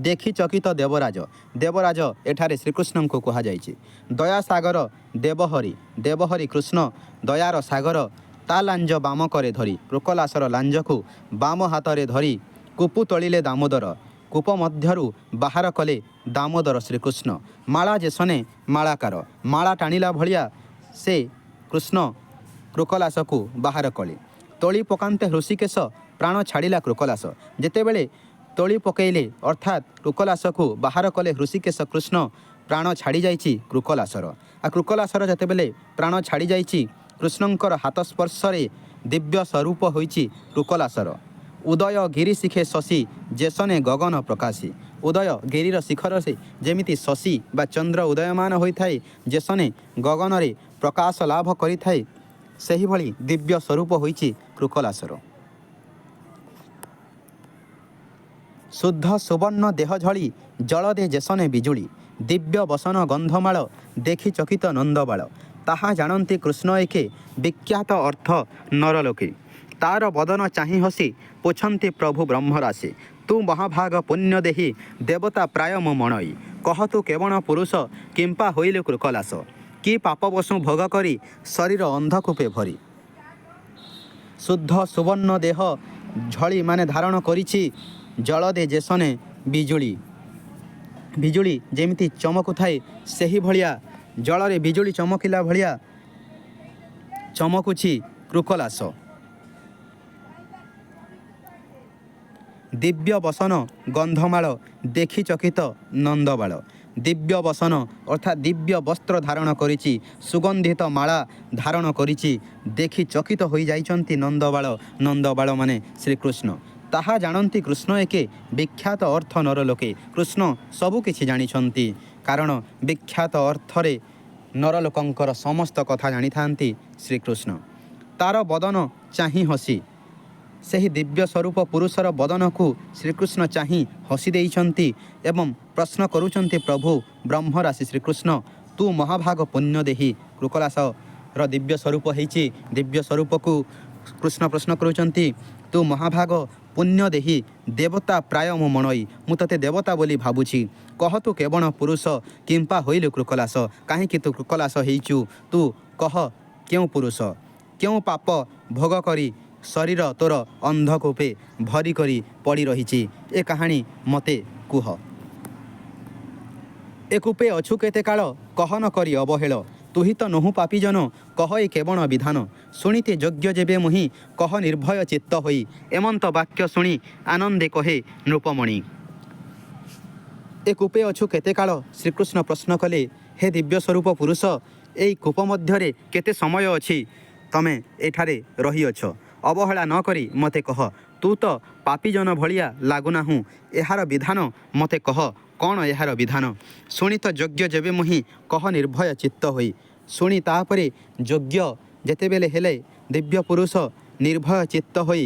ଦେଖି ଚକିତ ଦେବରାଜ, ଦେବରାଜ ଏଠାରେ ଶ୍ରୀକୃଷ୍ଣଙ୍କୁ କୁହାଯାଇଛି। ଦୟାସାଗର ଦେବହରି, ଦେବହରି କୃଷ୍ଣ ଦୟାର ସାଗର, ତା ଲାଞ୍ଜ ବାମ କରେ ଧରି, କୃକଲାସର ଲାଞ୍ଜକୁ ବାମ ହାତରେ ଧରି କୂପ ତୋଳିଲେ ଦାମୋଦର, କୂପ ମଧ୍ୟରୁ ବାହାର କଲେ ଦାମୋଦର ଶ୍ରୀକୃଷ୍ଣ। ମାଳା ଯେସନେ ମାଳାକାର, ମାଳା ଟାଣିଲା ଭଳିଆ ସେ କୃଷ୍ଣ କୃକଲାସକୁ ବାହାର କଲେ। ତୋଳି ପକାନ୍ତେ ହୃଷିକେଶ, ପ୍ରାଣ ଛାଡ଼ିଲା କୃକଲାସ। ଯେତେବେଳେ ତୋଳି ପକାଇଲେ ଅର୍ଥାତ୍ କୃକଲାସକୁ ବାହାର କଲେ ହୃଷିକେଶ କୃଷ୍ଣ, ପ୍ରାଣ ଛାଡ଼ିଯାଇଛି କୃକଲାସର। ଆଉ କୃକଲାସର ଯେତେବେଳେ ପ୍ରାଣ ଛାଡ଼ିଯାଇଛି, କୃଷ୍ଣଙ୍କର ହାତ ସ୍ପର୍ଶରେ ଦିବ୍ୟ ସ୍ୱରୂପ ହୋଇଛି କୃକଲାସର। ଉଦୟ ଗିରି ଶିଖେ ଶଶୀ, ଯେସନେ ଗଗନ ପ୍ରକାଶୀ। ଉଦୟ ଗିରିର ଶିଖରରେ ଯେମିତି ଶଶୀ ବା ଚନ୍ଦ୍ର ଉଦୟମାନ ହୋଇଥାଏ, ଯେସନେ ଗଗନରେ ପ୍ରକାଶ ଲାଭ କରିଥାଏ, ସେହିଭଳି ଦିବ୍ୟ ସ୍ୱରୂପ ହୋଇଛି କୃକଲାସର। ଶୁଦ୍ଧ ସୁବର୍ଣ୍ଣ ଦେହ ଝଳି, ଜଳଦେ ଯେସନେ ବିଜୁଳି। ଦିବ୍ୟ ବସନ ଗନ୍ଧମାଳ, ଦେଖି ଚକିତ ନନ୍ଦବାଳ। ତାହା ଜାଣନ୍ତି କୃଷ୍ଣ ଏକେ, ବିଖ୍ୟାତ ଅର୍ଥ ନରଲୋକେ। ତାର ବଦନ ଚାହିଁ ହସି, ପୁଛନ୍ତି ପ୍ରଭୁ ବ୍ରହ୍ମରାଶି। ତୁ ମହାଭାଗ ପୁଣ୍ୟ ଦେହି, ଦେବତା ପ୍ରାୟ ମୋ ମଣଇ। କହ ତୁ କେବଳ ପୁରୁଷ, କିମ୍ପା ହୋଇଲୁ କୃକଲାସ। କି ପାପ ବସୁ ଭୋଗ କରି, ଶରୀର ଅନ୍ଧକୂପେ ଭରି। ଶୁଦ୍ଧ ସୁବର୍ଣ୍ଣ ଦେହ ଝଳି ମାନେ ଧାରଣ କରିଛି, ଜଳଦେ ଯେସନେ ବିଜୁଳି। ବିଜୁଳି ଯେମିତି ଚମକୁଥାଏ, ସେହିଭଳିଆ ଜଳରେ ବିଜୁଳି ଚମକିଲା ଭଳିଆ ଚମକୁଛି କୃକଲାସ। ଦିବ୍ୟ ବସନ ଗନ୍ଧମାଳ, ଦେଖି ଚକିତ ନନ୍ଦବାଳ। ଦିବ୍ୟ ବସନ ଅର୍ଥାତ୍ ଦିବ୍ୟ ବସ୍ତ୍ର ଧାରଣ କରିଛି, ସୁଗନ୍ଧିତ ମାଳା ଧାରଣ କରିଛି, ଦେଖି ଚକିତ ହୋଇଯାଇଛନ୍ତି ନନ୍ଦବାଳ। ନନ୍ଦବାଳ ମାନେ ଶ୍ରୀକୃଷ୍ଣ। ତାହା ଜାଣନ୍ତି କୃଷ୍ଣ ଏକେ, ବିଖ୍ୟାତ ଅର୍ଥ ନରଲୋକେ। କୃଷ୍ଣ ସବୁକିଛି ଜାଣିଛନ୍ତି, କାରଣ ବିଖ୍ୟାତ ଅର୍ଥରେ ନରଲୋକଙ୍କର ସମସ୍ତ କଥା ଜାଣିଥାନ୍ତି ଶ୍ରୀକୃଷ୍ଣ। ତାର ବଦନ ଚାହିଁ ହସି, ସେହି ଦିବ୍ୟ ସ୍ୱରୂପ ପୁରୁଷର ବଦନକୁ ଶ୍ରୀକୃଷ୍ଣ ଚାହିଁ ହସି ଦେଇଛନ୍ତି ଏବଂ ପ୍ରଶ୍ନ କରୁଛନ୍ତି ପ୍ରଭୁ ବ୍ରହ୍ମରାଶି ଶ୍ରୀକୃଷ୍ଣ, ତୁ ମହାଭାଗ ପୁଣ୍ୟ ଦେହି। କୃକଲାସର ଦିବ୍ୟ ସ୍ୱରୂପ ହେଇଛି, ଦିବ୍ୟ ସ୍ୱରୂପକୁ କୃଷ୍ଣ ପ୍ରଶ୍ନ କରୁଛନ୍ତି, ତୁ ମହାଭାଗ ପୁଣ୍ୟ ଦେହି, ଦେବତା ପ୍ରାୟ ମୁଁ ମଣଇ। ମୁଁ ତୋତେ ଦେବତା ବୋଲି ଭାବୁଛି। କହ ତୁ କେବଳ ପୁରୁଷ, କିମ୍ପା ହୋଇଲୁ କୃକଲାସ। କାହିଁକି ତୁ କୃକଲାସ ହେଇଛୁ? ତୁ କହ କେଉଁ ପୁରୁଷ, କେଉଁ ପାପ ଭୋଗ କରି ଶରୀର ତୋର ଅନ୍ଧକୂପେ ଭରି କରି ପଡ଼ି ରହିଛି, ଏ କାହାଣୀ ମୋତେ କୁହ। ଏ କୂପେ ଅଛୁ କେତେ କାଳ, କହ ନ କରି ଅବହେଳ। ତୁହି ତ ନୋହୁ ପାପିଜନ, କହ ଏ କେବଳ ବିଧାନ। ଶୁଣିତେ ଯୋଗ୍ୟ ଯେବେ ମୁହିଁ, କହ ନିର୍ଭୟ ଚିତ୍ତ ହୋଇ। ଏମନ୍ତ ବାକ୍ୟ ଶୁଣି ଆନନ୍ଦେ କହେ ନୃପମଣି। ଏ କୂପେ ଅଛୁ କେତେ କାଳ, ଶ୍ରୀକୃଷ୍ଣ ପ୍ରଶ୍ନ କଲେ, ହେ ଦିବ୍ୟ ସ୍ୱରୂପ ପୁରୁଷ, ଏଇ କୂପ ମଧ୍ୟରେ କେତେ ସମୟ ଅଛି ତମେ ଏଠାରେ ରହିଅଛ? ଅବହେଳା ନ କରି ମୋତେ କହ। ତୁ ତ ପାପିଜନ ଭଳିଆ ଲାଗୁନାହୁଁ। ଏହାର ବିଧାନ ମୋତେ କହ, କ'ଣ ଏହାର ବିଧାନ? ଶୁଣି ତ ଯୋଗ୍ୟ ଯେବେ ମୁହିଁ, କହ ନିର୍ଭୟ ଚିତ୍ତ ହୋଇ। ଶୁଣି ତାପରେ ଯୋଗ୍ୟ ଯେତେବେଳେ ହେଲେ ଦିବ୍ୟ ପୁରୁଷ ନିର୍ଭୟ ଚିତ୍ତ ହୋଇ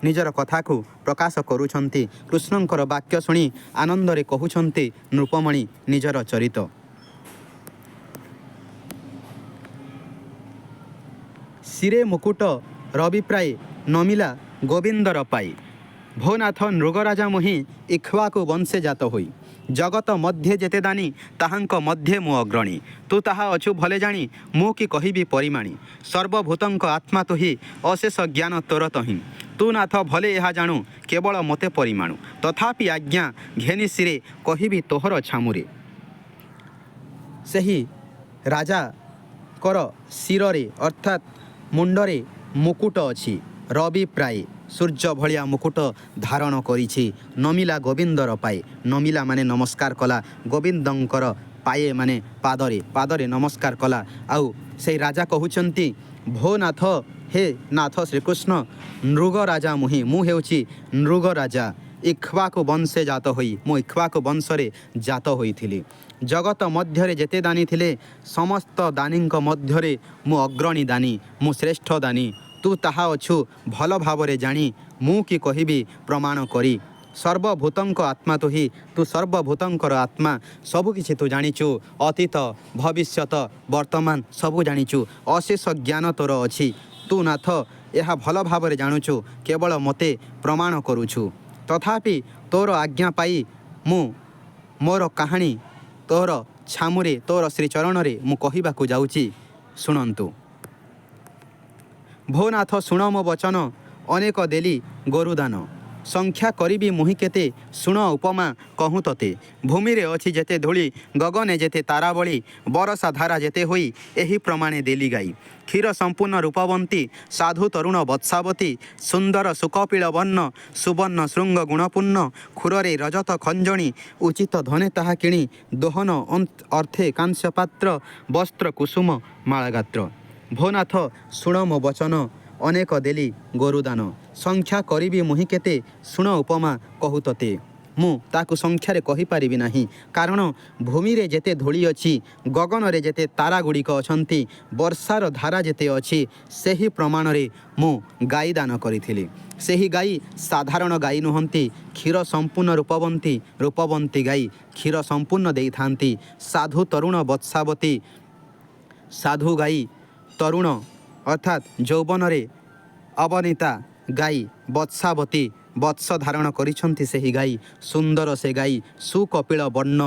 ନିଜର କଥାକୁ ପ୍ରକାଶ କରୁଛନ୍ତି। କୃଷ୍ଣଙ୍କର ବାକ୍ୟ ଶୁଣି ଆନନ୍ଦରେ କହୁଛନ୍ତି ନୃପମଣି ନିଜର ଚରିତ। ଶିରେ ମୁକୁଟ ରବି ପ୍ରାୟ, ନମିଲା ଗୋବିନ୍ଦର ପାଇ। ଭୋନାଥ ନୃଗରାଜା ମୁହିଁ, ଇକ୍ଷ୍ୱାକୁ ବଂଶେ ଜାତ ହୋଇ। ଜଗତ ମଧ୍ୟେ ଯେତେ ଦାନୀ, ତାହାଙ୍କ ମଧ୍ୟେ ମୁଁ ଅଗ୍ରଣୀ। ତୁ ତାହା ଅଛୁ ଭଲେ ଜାଣି, ମୁଁ କି କହିବି ପରିମାଣି। ସର୍ବଭୂତଙ୍କ ଆତ୍ମା ତୁହି, ଅଶେଷ ଜ୍ଞାନ ତୋର ତହିଁ। ତୁ ନାଥ ଭଲେ ଏହା ଜାଣୁ, କେବଳ ମୋତେ ପରିମାଣୁ। ତଥାପି ଆଜ୍ଞା ଘେନି ଶିରେ, କହିବି ତୋହର ଛାମୁରେ। ସେହି ରାଜାଙ୍କର ଶିରରେ ଅର୍ଥାତ୍ ମୁଣ୍ଡରେ ମୁକୁଟ ଅଛି, ରବି ପ୍ରାୟ ସୂର୍ଯ୍ୟ ଭଳିଆ ମୁକୁଟ ଧାରଣ କରିଛି। ନମିଲା ଗୋବିନ୍ଦର ପାଏ, ନମିଲା ମାନେ ନମସ୍କାର କଲା, ଗୋବିନ୍ଦଙ୍କର ପାଏ ମାନେ ପାଦରେ, ପାଦରେ ନମସ୍କାର କଲା। ଆଉ ସେଇ ରାଜା କହୁଛନ୍ତି, ଭୋ ନାଥ, ହେ ନାଥ ଶ୍ରୀକୃଷ୍ଣ, ନୃଗ ରାଜା ମୁହିଁ, ମୁଁ ହେଉଛି ନୃଗ ରାଜା। ଇକ୍ଷ୍ୱାକୁ ବଂଶେ ଜାତ ହୋଇ, ମୁଁ ଇକ୍ଷ୍ୱାକୁ ବଂଶରେ ଜାତ ହୋଇଥିଲି। ଜଗତ ମଧ୍ୟରେ ଯେତେ ଦାନୀ ଥିଲେ, ସମସ୍ତ ଦାନୀଙ୍କ ମଧ୍ୟରେ ମୁଁ ଅଗ୍ରଣୀ ଦାନୀ, ମୁଁ ଶ୍ରେଷ୍ଠ ଦାନୀ। ତୁ ତାହା ଅଛୁ ଭଲ ଭାବରେ ଜାଣି, ମୁଁ କି କହିବି ପ୍ରମାଣ କରି। ସର୍ବଭୂତଙ୍କ ଆତ୍ମା ତୁହି, ତୁ ସର୍ବଭୂତଙ୍କର ଆତ୍ମା। ସବୁକିଛି ତୁ ଜାଣିଛୁ, ଅତୀତ ଭବିଷ୍ୟତ ବର୍ତ୍ତମାନ ସବୁ ଜାଣିଛୁ। ଅଶେଷ ଜ୍ଞାନ ତୋର ଅଛି। ତୁ ନାଥ ଏହା ଭଲ ଭାବରେ ଜାଣୁଛୁ, କେବଳ ମୋତେ ପ୍ରମାଣ କରୁଛୁ। ତଥାପି ତୋର ଆଜ୍ଞା ପାଇ ମୁଁ ମୋର କାହାଣୀ ତୋର ଛାମୁରେ ତୋର ଶ୍ରୀଚରଣରେ ମୁଁ କହିବାକୁ ଯାଉଛି, ଶୁଣନ୍ତୁ। ଭୋନାଥ ଶୁଣ ମୋ ବଚନ, ଅନେକ ଦେଲି ଗୋରୁଦାନ। ସଂଖ୍ୟା କରିବି ମୁହିଁ କେତେ, ଶୁଣ ଉପମା କହୁଁ ତତେ। ଭୂମିରେ ଅଛି ଯେତେ ଧୂଳି, ଗଗନେ ଯେତେ ତାରାବଳି, ବରଷା ଧାରା ଯେତେ ହୋଇ ଏହି ପ୍ରମାଣେ ଦେଲି ଗାଇ। କ୍ଷୀର ସମ୍ପୂର୍ଣ୍ଣ ରୂପବନ୍ତୀ, ସାଧୁ ତରୁଣ ବତ୍ସାବତୀ, ସୁନ୍ଦର ସୁକପିଳ ବର୍ଣ୍ଣ, ସୁବର୍ଣ୍ଣ ଶୃଙ୍ଗ ଗୁଣପୂର୍ଣ୍ଣ, ଖୁରରେ ରଜତ ଖଞ୍ଜଣି, ଉଚିତ ଧନେ ତାହା କିଣି, ଦୋହନ ଅର୍ଥେ କାଂସ୍ୟ ପାତ୍ର, ବସ୍ତ୍ର କୁସୁମ ମାଳାଗାତ୍ର। ଭୋନାଥ ଶୁଣ ମୋ ବଚନ, ଅନେକ ଦେଲି ଗୋରୁଦାନ। ସଂଖ୍ୟା କରିବି ମୁହିଁ କେତେ, ଶୁଣ ଉପମା କହୁ ତତେ। ମୁଁ ତାକୁ ସଂଖ୍ୟାରେ କହିପାରିବି ନାହିଁ, କାରଣ ଭୂମିରେ ଯେତେ ଧୂଳି ଅଛି, ଗଗନରେ ଯେତେ ତାରାଗୁଡ଼ିକ ଅଛନ୍ତି, ବର୍ଷାର ଧାରା ଯେତେ ଅଛି, ସେହି ପ୍ରମାଣରେ ମୁଁ ଗାଈ ଦାନ କରିଥିଲି। ସେହି ଗାଈ ସାଧାରଣ ଗାଈ ନୁହନ୍ତି, କ୍ଷୀର ସମ୍ପୂର୍ଣ୍ଣ ରୂପବନ୍ତୀ ଗାଈ କ୍ଷୀର ସମ୍ପୂର୍ଣ୍ଣ ଦେଇଥାନ୍ତି। ସାଧୁ ତରୁଣ ବତ୍ସାବତୀ, ସାଧୁ ଗାଈ ତରୁଣ ଅର୍ଥାତ୍ ଯୌବନରେ ଅବନୀତା ଗାଈ, ବତ୍ସାବତୀ ବତ୍ସ ଧାରଣ କରିଛନ୍ତି ସେହି ଗାଈ। ସୁନ୍ଦର ସେ ଗାଈ, ସୁକପିଳ ବର୍ଣ୍ଣ,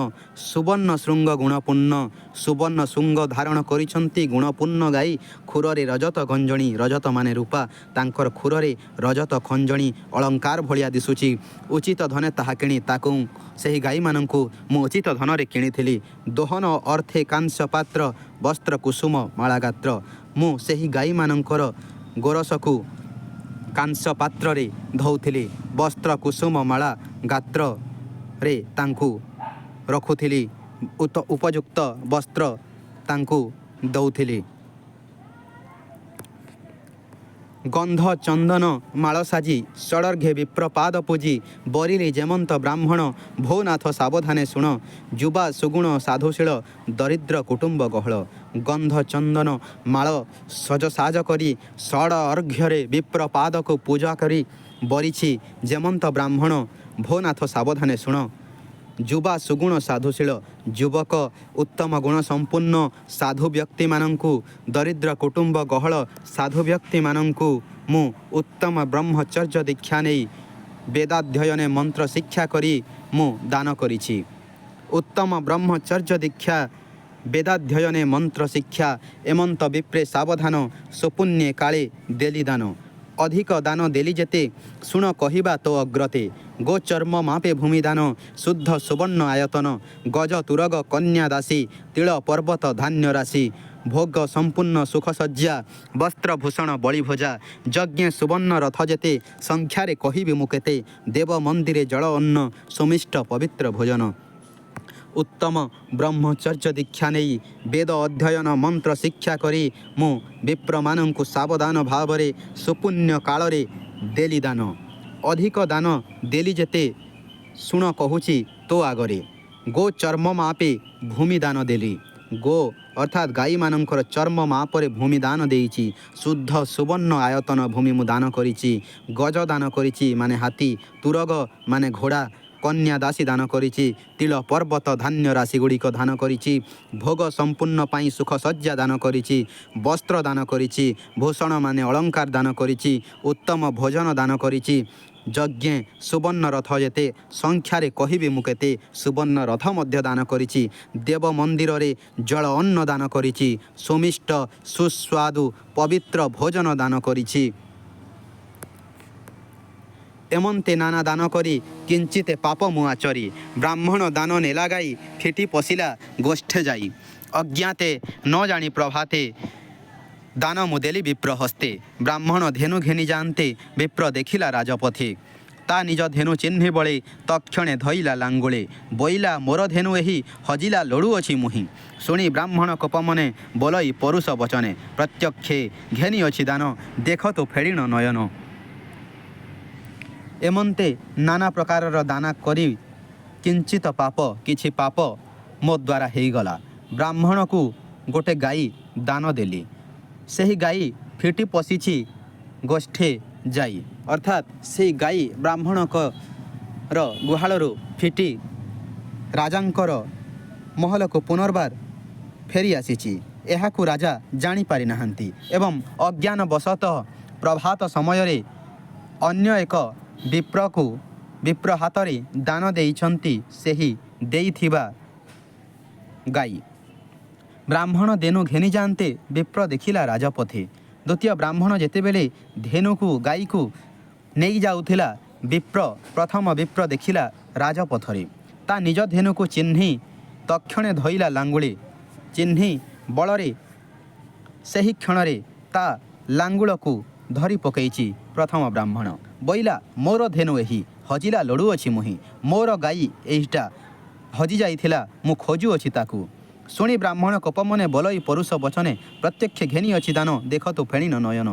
ସୁବର୍ଣ୍ଣ ଶୃଙ୍ଗ ଗୁଣପୂର୍ଣ୍ଣ, ସୁବର୍ଣ୍ଣ ଶୃଙ୍ଗ ଧାରଣ କରିଛନ୍ତି ଗୁଣପୂର୍ଣ୍ଣ ଗାଈ। ଖୁରରେ ରଜତ ଖଞ୍ଜଣି, ରଜତ ମାନେ ରୂପା, ତାଙ୍କର ଖୁରରେ ରଜତ ଖଞ୍ଜଣି ଅଳଙ୍କାର ଭଳିଆ ଦିଶୁଛି। ଉଚିତ ଧନେ ତାହା କିଣି, ତାକୁ ସେହି ଗାଈମାନଙ୍କୁ ମୁଁ ଉଚିତ ଧନରେ କିଣିଥିଲି। ଦୋହନ ଅର୍ଥେ କାଂସ୍ୟ ପାତ୍ର, ବସ୍ତ୍ର କୁସୁମ ମାଳାଗାତ୍ର। ମୁଁ ସେହି ଗାଈମାନଙ୍କର ଗୋରସକୁ କାଂସ୍ୟ ପାତ୍ରରେ ଧୋଉଥିଲି, ବସ୍ତ୍ର କୁସୁମ ମାଳା ଗାତ୍ରରେ ତାଙ୍କୁ ରଖୁଥିଲି, ଉପଯୁକ୍ତ ବସ୍ତ୍ର ତାଙ୍କୁ ଦଉଥିଲି। ଗନ୍ଧ ଚନ୍ଦନ ମାଳ ସାଜି, ଷଡ଼ର୍ଘେ ବିପ୍ର ପାଦ ପୂଜି, ବରିଲି ଯେମନ୍ତ ବ୍ରାହ୍ମଣ, ଭୋନାଥ ସାବଧାନେ ଶୁଣ, ଯୁବା ସୁଗୁଣ ସାଧୁଶୀଳ, ଦରିଦ୍ର କୁଟୁମ୍ବ ଗହଳ। ଗନ୍ଧ ଚନ୍ଦନ ମାଳ ସଜସାଜ କରି, ଷଡ଼ ଅର୍ଘ୍ୟରେ ବିପ୍ର ପାଦକୁ ପୂଜା କରି, ବରିଛି ଯେମନ୍ତ ବ୍ରାହ୍ମଣ, ଭୋନାଥ ସାବଧାନେ ଶୁଣ। ଯୁବା ସୁଗୁଣ ସାଧୁଶୀଳ, ଯୁବକ ଉତ୍ତମ ଗୁଣ ସମ୍ପୂର୍ଣ୍ଣ ସାଧୁ ବ୍ୟକ୍ତିମାନଙ୍କୁ, ଦରିଦ୍ର କୁଟୁମ୍ବ ଗହଳ ସାଧୁ ବ୍ୟକ୍ତିମାନଙ୍କୁ ମୁଁ ଉତ୍ତମ ବ୍ରହ୍ମଚର୍ଯ୍ୟ ଦୀକ୍ଷା ନେଇ, ବେଦାଧ୍ୟୟନେ ମନ୍ତ୍ର ଶିକ୍ଷା କରି ମୁଁ ଦାନ କରିଛି। ଉତ୍ତମ ବ୍ରହ୍ମଚର୍ଯ୍ୟ ଦୀକ୍ଷା, ବେଦାଧ୍ୟୟନେ ମନ୍ତ୍ର ଶିକ୍ଷା, ଏମନ୍ତ ବିପ୍ରେ ସାବଧାନ, ସୁପୁଣ୍ୟେ କାଳେ ଦେଲି ଦାନ। ଅଧିକ ଦାନ ଦେଲି ଯେତେ, ଶୁଣ କହିବା ତୋ ଅଗ୍ରତେ। ଗୋଚର୍ମ ମାପେ ଭୂମିଦାନ, ଶୁଦ୍ଧ ସୁବର୍ଣ୍ଣ ଆୟତନ, ଗଜ ତୁରଗ କନ୍ୟା ଦାସୀ, ତିଳ ପର୍ବତ ଧାନ୍ୟ ରାଶି। ଭୋଗ ସମ୍ପୂର୍ଣ୍ଣ ସୁଖସଜ୍ଜା, ବସ୍ତ୍ରଭୂଷଣ ବଳିଭୋଜା, ଯଜ୍ଞେ ସୁବର୍ଣ୍ଣ ରଥ ଯେତେ, ସଂଖ୍ୟାରେ କହିବି ମୁଁ କେତେ। ଦେବ ମନ୍ଦିରେ ଜଳ ଅନ୍ନ, ସୁମିଷ୍ଟ ପବିତ୍ର ଭୋଜନ। ଉତ୍ତମ ବ୍ରହ୍ମଚର୍ଯ୍ୟ ଦୀକ୍ଷା ନେଇ, ବେଦ ଅଧ୍ୟୟନ ମନ୍ତ୍ର ଶିକ୍ଷା କରି, ମୁଁ ବିପ୍ରମାନଙ୍କୁ ସାବଧାନ ଭାବରେ ସୁପୁଣ୍ୟ କାଳରେ ଦେଲି ଦାନ। ଅଧିକ ଦାନ ଦେଲି ଯେତେ, ଶୁଣ କହୁଛି ତୋ ଆଗରେ। ଗୋ ଚର୍ମ ମାପେ ଭୂମି ଦାନ ଦେଲି। ଗୋ ଅର୍ଥାତ୍ ଗାଈମାନଙ୍କର ଚର୍ମ ମାପରେ ଭୂମି ଦାନ ଦେଇଛି। ଶୁଦ୍ଧ ସୁବର୍ଣ୍ଣ ଆୟତନ ଭୂମି ମୁଁ ଦାନ କରିଛି। ଗଜ ଦାନ କରିଛି ମାନେ ହାତୀ, ତୁରଗ ମାନେ ଘୋଡ଼ା, କନ୍ୟା ଦାସୀ ଦାନ କରିଛି। ତିଳ ପର୍ବତ ଧାନ୍ୟ ରାଶିଗୁଡ଼ିକ ଦାନ କରିଛି। ଭୋଗ ସମ୍ପୂର୍ଣ୍ଣ ପାଇଁ ସୁଖସଜ୍ଜା ଦାନ କରିଛି। ବସ୍ତ୍ର ଦାନ କରିଛି। ଭୂଷଣ ମାନେ ଅଳଙ୍କାର ଦାନ କରିଛି। ଉତ୍ତମ ଭୋଜନ ଦାନ କରିଛି। ଯଜ୍ଞେ ସୁବର୍ଣ୍ଣ ରଥ ଯେତେ, ସଂଖ୍ୟାରେ କହିବି ମୁଁ କେତେ। ସୁବର୍ଣ୍ଣ ରଥ ମଧ୍ୟ ଦାନ କରିଛି। ଦେବ ମନ୍ଦିରରେ ଜଳ ଅନ୍ନ ଦାନ କରିଛି। ସୁମିଷ୍ଟ ସୁସ୍ୱାଦୁ ପବିତ୍ର ଭୋଜନ ଦାନ କରିଛି। ଏମନ୍ତେ ନାନା ଦାନ କରି, କିଞ୍ଚିତେ ପାପ ମୁଁ ଆଚରି। ବ୍ରାହ୍ମଣ ଦାନ ନେଲା ଗାଈ, ଫିଟି ପଶିଲା ଗୋଷ୍ଠେ ଯାଇ। ଅଜ୍ଞାତେ ନ ଜାଣି ପ୍ରଭାତେ, ଦାନ ମୁଁ ଦେଲି ବିପ୍ର ହସ୍ତେ। ବ୍ରାହ୍ମଣ ଧେନୁ ଘେନି ଯାଆନ୍ତେ, ବିପ୍ର ଦେଖିଲା ରାଜପଥେ। ତା ନିଜ ଧେନୁ ଚିହ୍ନି ବଳେ, ତକ୍ଷଣେ ଧଇଲା ଲାଙ୍ଗୁଳେ। ବୋଇଲା ମୋର ଧେନୁ ଏହି, ହଜିଲା ଲୋଡ଼ୁଅଛି ମୁହିଁ। ଶୁଣି ବ୍ରାହ୍ମଣ କୋପମନେ, ବୋଲଇ ପରୁଷ ବଚନେ। ପ୍ରତ୍ୟକ୍ଷେ ଘେନି ଅଛି ଦାନ, ଦେଖ ତୁ ଫେଡ଼ିଣ ନୟନ। ଏମନ୍ତେ ନାନା ପ୍ରକାରର ଦାନା କରି, କିଞ୍ଚିତ ପାପ, କିଛି ପାପ ମୋ ଦ୍ୱାରା ହେଇଗଲା। ବ୍ରାହ୍ମଣକୁ ଗୋଟେ ଗାଈ ଦାନ ଦେଲି। ସେହି ଗାଈ ଫିଟି ପଶିଛି ଗୋଷ୍ଠେ ଯାଇ, ଅର୍ଥାତ୍ ସେହି ଗାଈ ବ୍ରାହ୍ମଣଙ୍କର ଗୁହାଳରୁ ଫିଟି ରାଜାଙ୍କର ମହଲକୁ ପୁନର୍ବାର ଫେରି ଆସିଛି। ଏହାକୁ ରାଜା ଜାଣିପାରିନାହାନ୍ତି ଏବଂ ଅଜ୍ଞାନବଶତଃ प्रभात समय अन्य एक विप्र हाथ में दान देइछन्ति सेही देइथिबा गाई। ब्राह्मण धेनु घेनी जाते विप्र देखिला राजपथे। द्वितीय ब्राह्मण जेतेबेले धेनु को गाई को नहीं जाउथिला विप्र प्रथम विप्र देखिला राजपथरे। ता निज धेनु को चिन्हि तक्षणे धइला लांगुले चिन्हि बलरे सही क्षणरे ता लांगुल को धरी पकईची। प्रथम ब्राह्मण बोइला मोर धेनु एही हजिला लड़ू अछि मुहि मोर गाई एहिटा हजि जाइथिला मु खोजु अछि ताकू। शुणी ब्राह्मण कोपमने बोलई परुष वचने प्रत्यक्ष घेनी अछि दान देख तो फेणी नयन।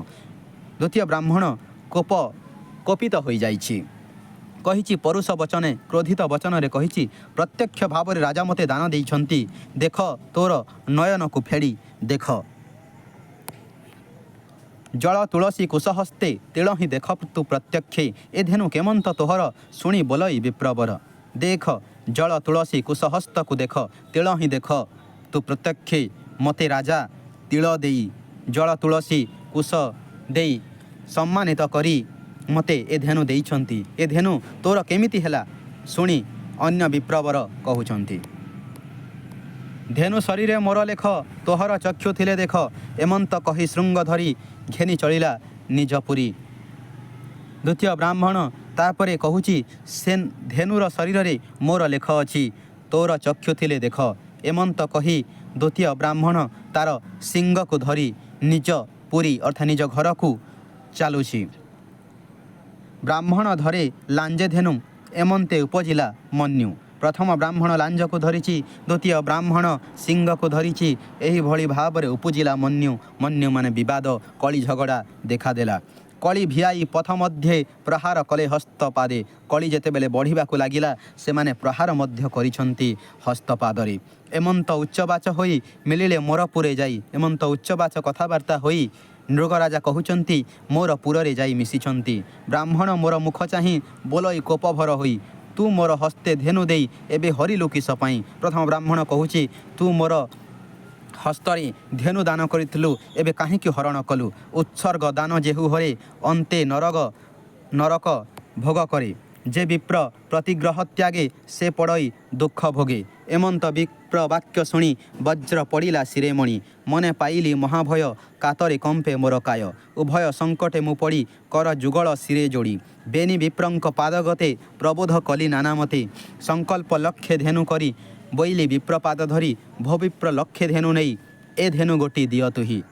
द्वितीय ब्राह्मण कोपित हो जाइछि कहिछि परुष वचने क्रोधित वचन रे कहिछि प्रत्यक्ष भाव राजा मते दान देइछन्ति देख तोर नयन को फेड़ी देख। जल तुलसी कुशहस्ते तिल ही देख तु प्रत्यक्षे ए धेनु केमंत तोहर शुणी बोलई विप्रवर। देख जल तुलसी कुशहस्त को देख तिल ही देख तु प्रत्यक्षे मते राजा तिल देई जल तुलसी कुश देई सम्मानित करी मते ए धेनु देइछन्ति ए धेनु तोर केमिति हेला शुणी अन्य विप्रवर कहउछन्ति। धेनु शरीरे मोर लेख तोहर चक्षु थिले देख एमंत कही शृंग धरी घेनी चलिला निजपुरी। द्वितीय ब्राह्मण तापरे कहूची से धेनुर शरीर रे मोर लेख अछि तोर चक्षु थिले देख एमंत कही द्वितीय ब्राह्मण तार सिंह को धरी निज पुरी अर्थात निज घर को चालुची। ब्राह्मण धरे लांजे धेनु एमंते उपजिला मन्यु। प्रथम ब्राह्मण लांज को धरिची द्वितीय ब्राह्मण सिंह को धरिची एही भली भाव रे उपजिला मन्यु। मन्यु माने विवाद कली झगड़ा देखादेला। कली भियाई पथ मध्य प्रहार कले हस्तपादे कली जेतेबेले बढ़िबाकू लागिला से माने प्रहार मध्य करिछन्ति हस्तपादरे। एमंत उच्चवाच होई मिलिले मोर पुरे जाई एमंत उच्चवाच कथाबार्ता होई नृगराजा कहउचन्ति मोर पुरे जाई मिसिछन्ति। ब्राह्मण मोर मुख चाहि बोलई कोपभर होई तू मोर हस्ते धेनु देई एबे हरिलु किस पाई। प्रथम ब्राह्मण कहूची तू मोर हस्तरे धेनु दान करिथिलु एबे काहेकि हरण कलु। उत्सर्ग दान जेहु हरे अंते नरक भोग करे जे विप्र प्रतिग्रह त्यागे से पड़ई दुख भोगे। एमंत विप्र वाक्य शुणी वज्र पड़िला शिरेमणि मने पाइली महाभय कातरे कंपे मोर काय। उभय संकटे मु पड़ी कर जुगल शिरे जोड़ी बेनी विप्रंक पादगते प्रबोध कली नानामते संकल्प लक्ष्य धेनु करी बोइली विप्रपाद धरी भो विप्र लक्ष्य धेनु नहीं ए धेनु गोटी दिय तुही।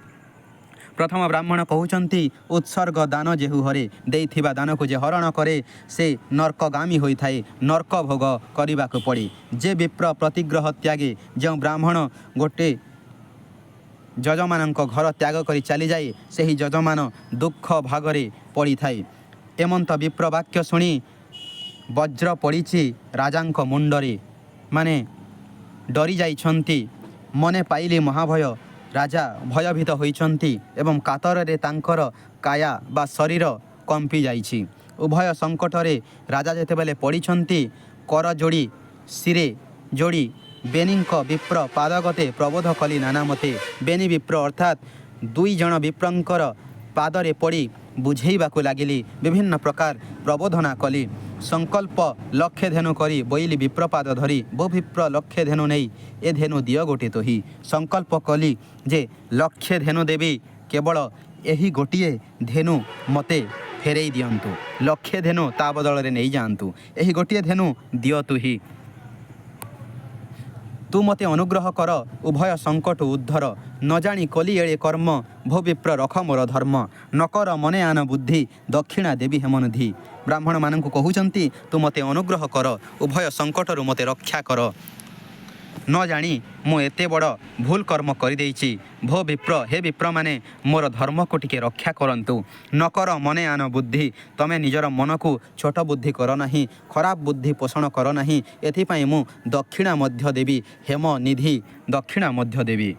प्रथम ब्राह्मण कहउचन्ति उत्सर्ग दान जेहु हरे देइथिबा दान को जे हरण करे से नर्कगामी होइथाए नर्क भोग करिबाकू पड़े। जे विप्र प्रतिग्रह त्यागे जो ब्राह्मण गोटे जजमानक घर त्याग करी चली जाए सही जजमान दुख भागरे पड़ी थाए। एमंत विप्र वाक्य शुणी वज्र पड़ीची राजांक मुंडरे माने डरी जाइछन्ति मने पाइली महाभय राजा भयभीत होइछन्ति एवं कातरे तांकर काया बा शरीर कंपी जाइछि। उभय संकटरे राजा जेतेबेले पड़ीछन्ति कर जोड़ी शिरे जोड़ी बेनीक विप्र पादगते प्रबोध कली नानामते बेनी विप्र अर्थात दुई जन विप्रंकर पादरे पड़ी बुझेइबाकू लागिली विभिन्न प्रकार प्रबोधना कली। संकल्प लक्ष्य धेनु करी बोइली विप्रपाद धरी बो विप्र लक्ष्य धेनु नहीं ए धेनु दिय गोटे तो ही। संकल्प कली जे लक्ष्य धेनु देवी केवल यही गोटे धेनु मते फेरई दियंतु लक्ष्य धेनु ता बदल रे नहीं जांतु यही गोटे धेनु दिय तु ही। तू मते अनुग्रह कर उभय संकट उद्धर न जानी कली एळे कर्म भो विप्र रख मोर धर्म न कर मने आन बुद्धि दक्षिणा देवी हेमनिधि। ब्राह्मण मानकु कहउचन्ति तू मते अनुग्रह कर उभय संकटरु मते रक्षा कर न जानी मु एते बड़ भूल कर्म करि देइछि भो विप्र हे विप्र माने मोर धर्म को टिके रक्षा करंतु न कर मने आन बुद्धि तमे निजर मन को छोट बुद्धि कर नाही खराब बुद्धि पोषण कर नाही एथिपाई मु दक्षिणा मध्य देवी हेम निधि दक्षिणा मध्य देवी।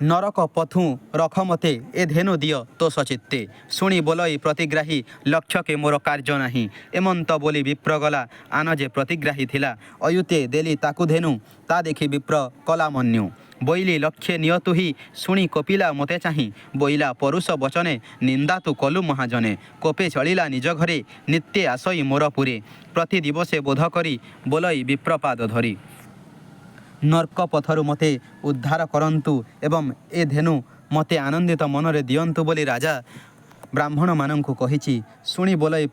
नरक पथु रख मते ए धेनु दिय तो सचित्ते शुणी बोलई प्रतिग्राही लक्ष्य के मोर कार्य नाही। एमंत बोली विप्र गला आन जे प्रतिग्राही थिला अयुते देली ताकु धेनु ता देखि विप्र कला मन्यु ବୋଇଲି ଲକ୍ଷେ ନିୟତୁ ହି ଶୁଣି କପିଲା ମୋତେ ଚାହିଁ ବୋଇଲା ପରୁଷ ବଚନେ ନିନ୍ଦା ତୁ କଲୁ ମହାଜନେ କୋପେ ଚଳିଲା ନିଜ ଘରେ ନିତ୍ୟ ଆସଇ ମୋର ପୁରେ ପ୍ରତି ଦିବସେ ବୋଧ କରି ବୋଲଇ ବିପ୍ରପାଦ ଧରି ନର୍କ ପଥରୁ ମୋତେ ଉଦ୍ଧାର କରନ୍ତୁ ଏବଂ ଏ ଧେନୁ ମୋତେ ଆନନ୍ଦିତ ମନରେ ଦିଅନ୍ତୁ ବୋଲି ରାଜା ବ୍ରାହ୍ମଣମାନଙ୍କୁ କହିଛି। ଶୁଣି ବୋଲଇ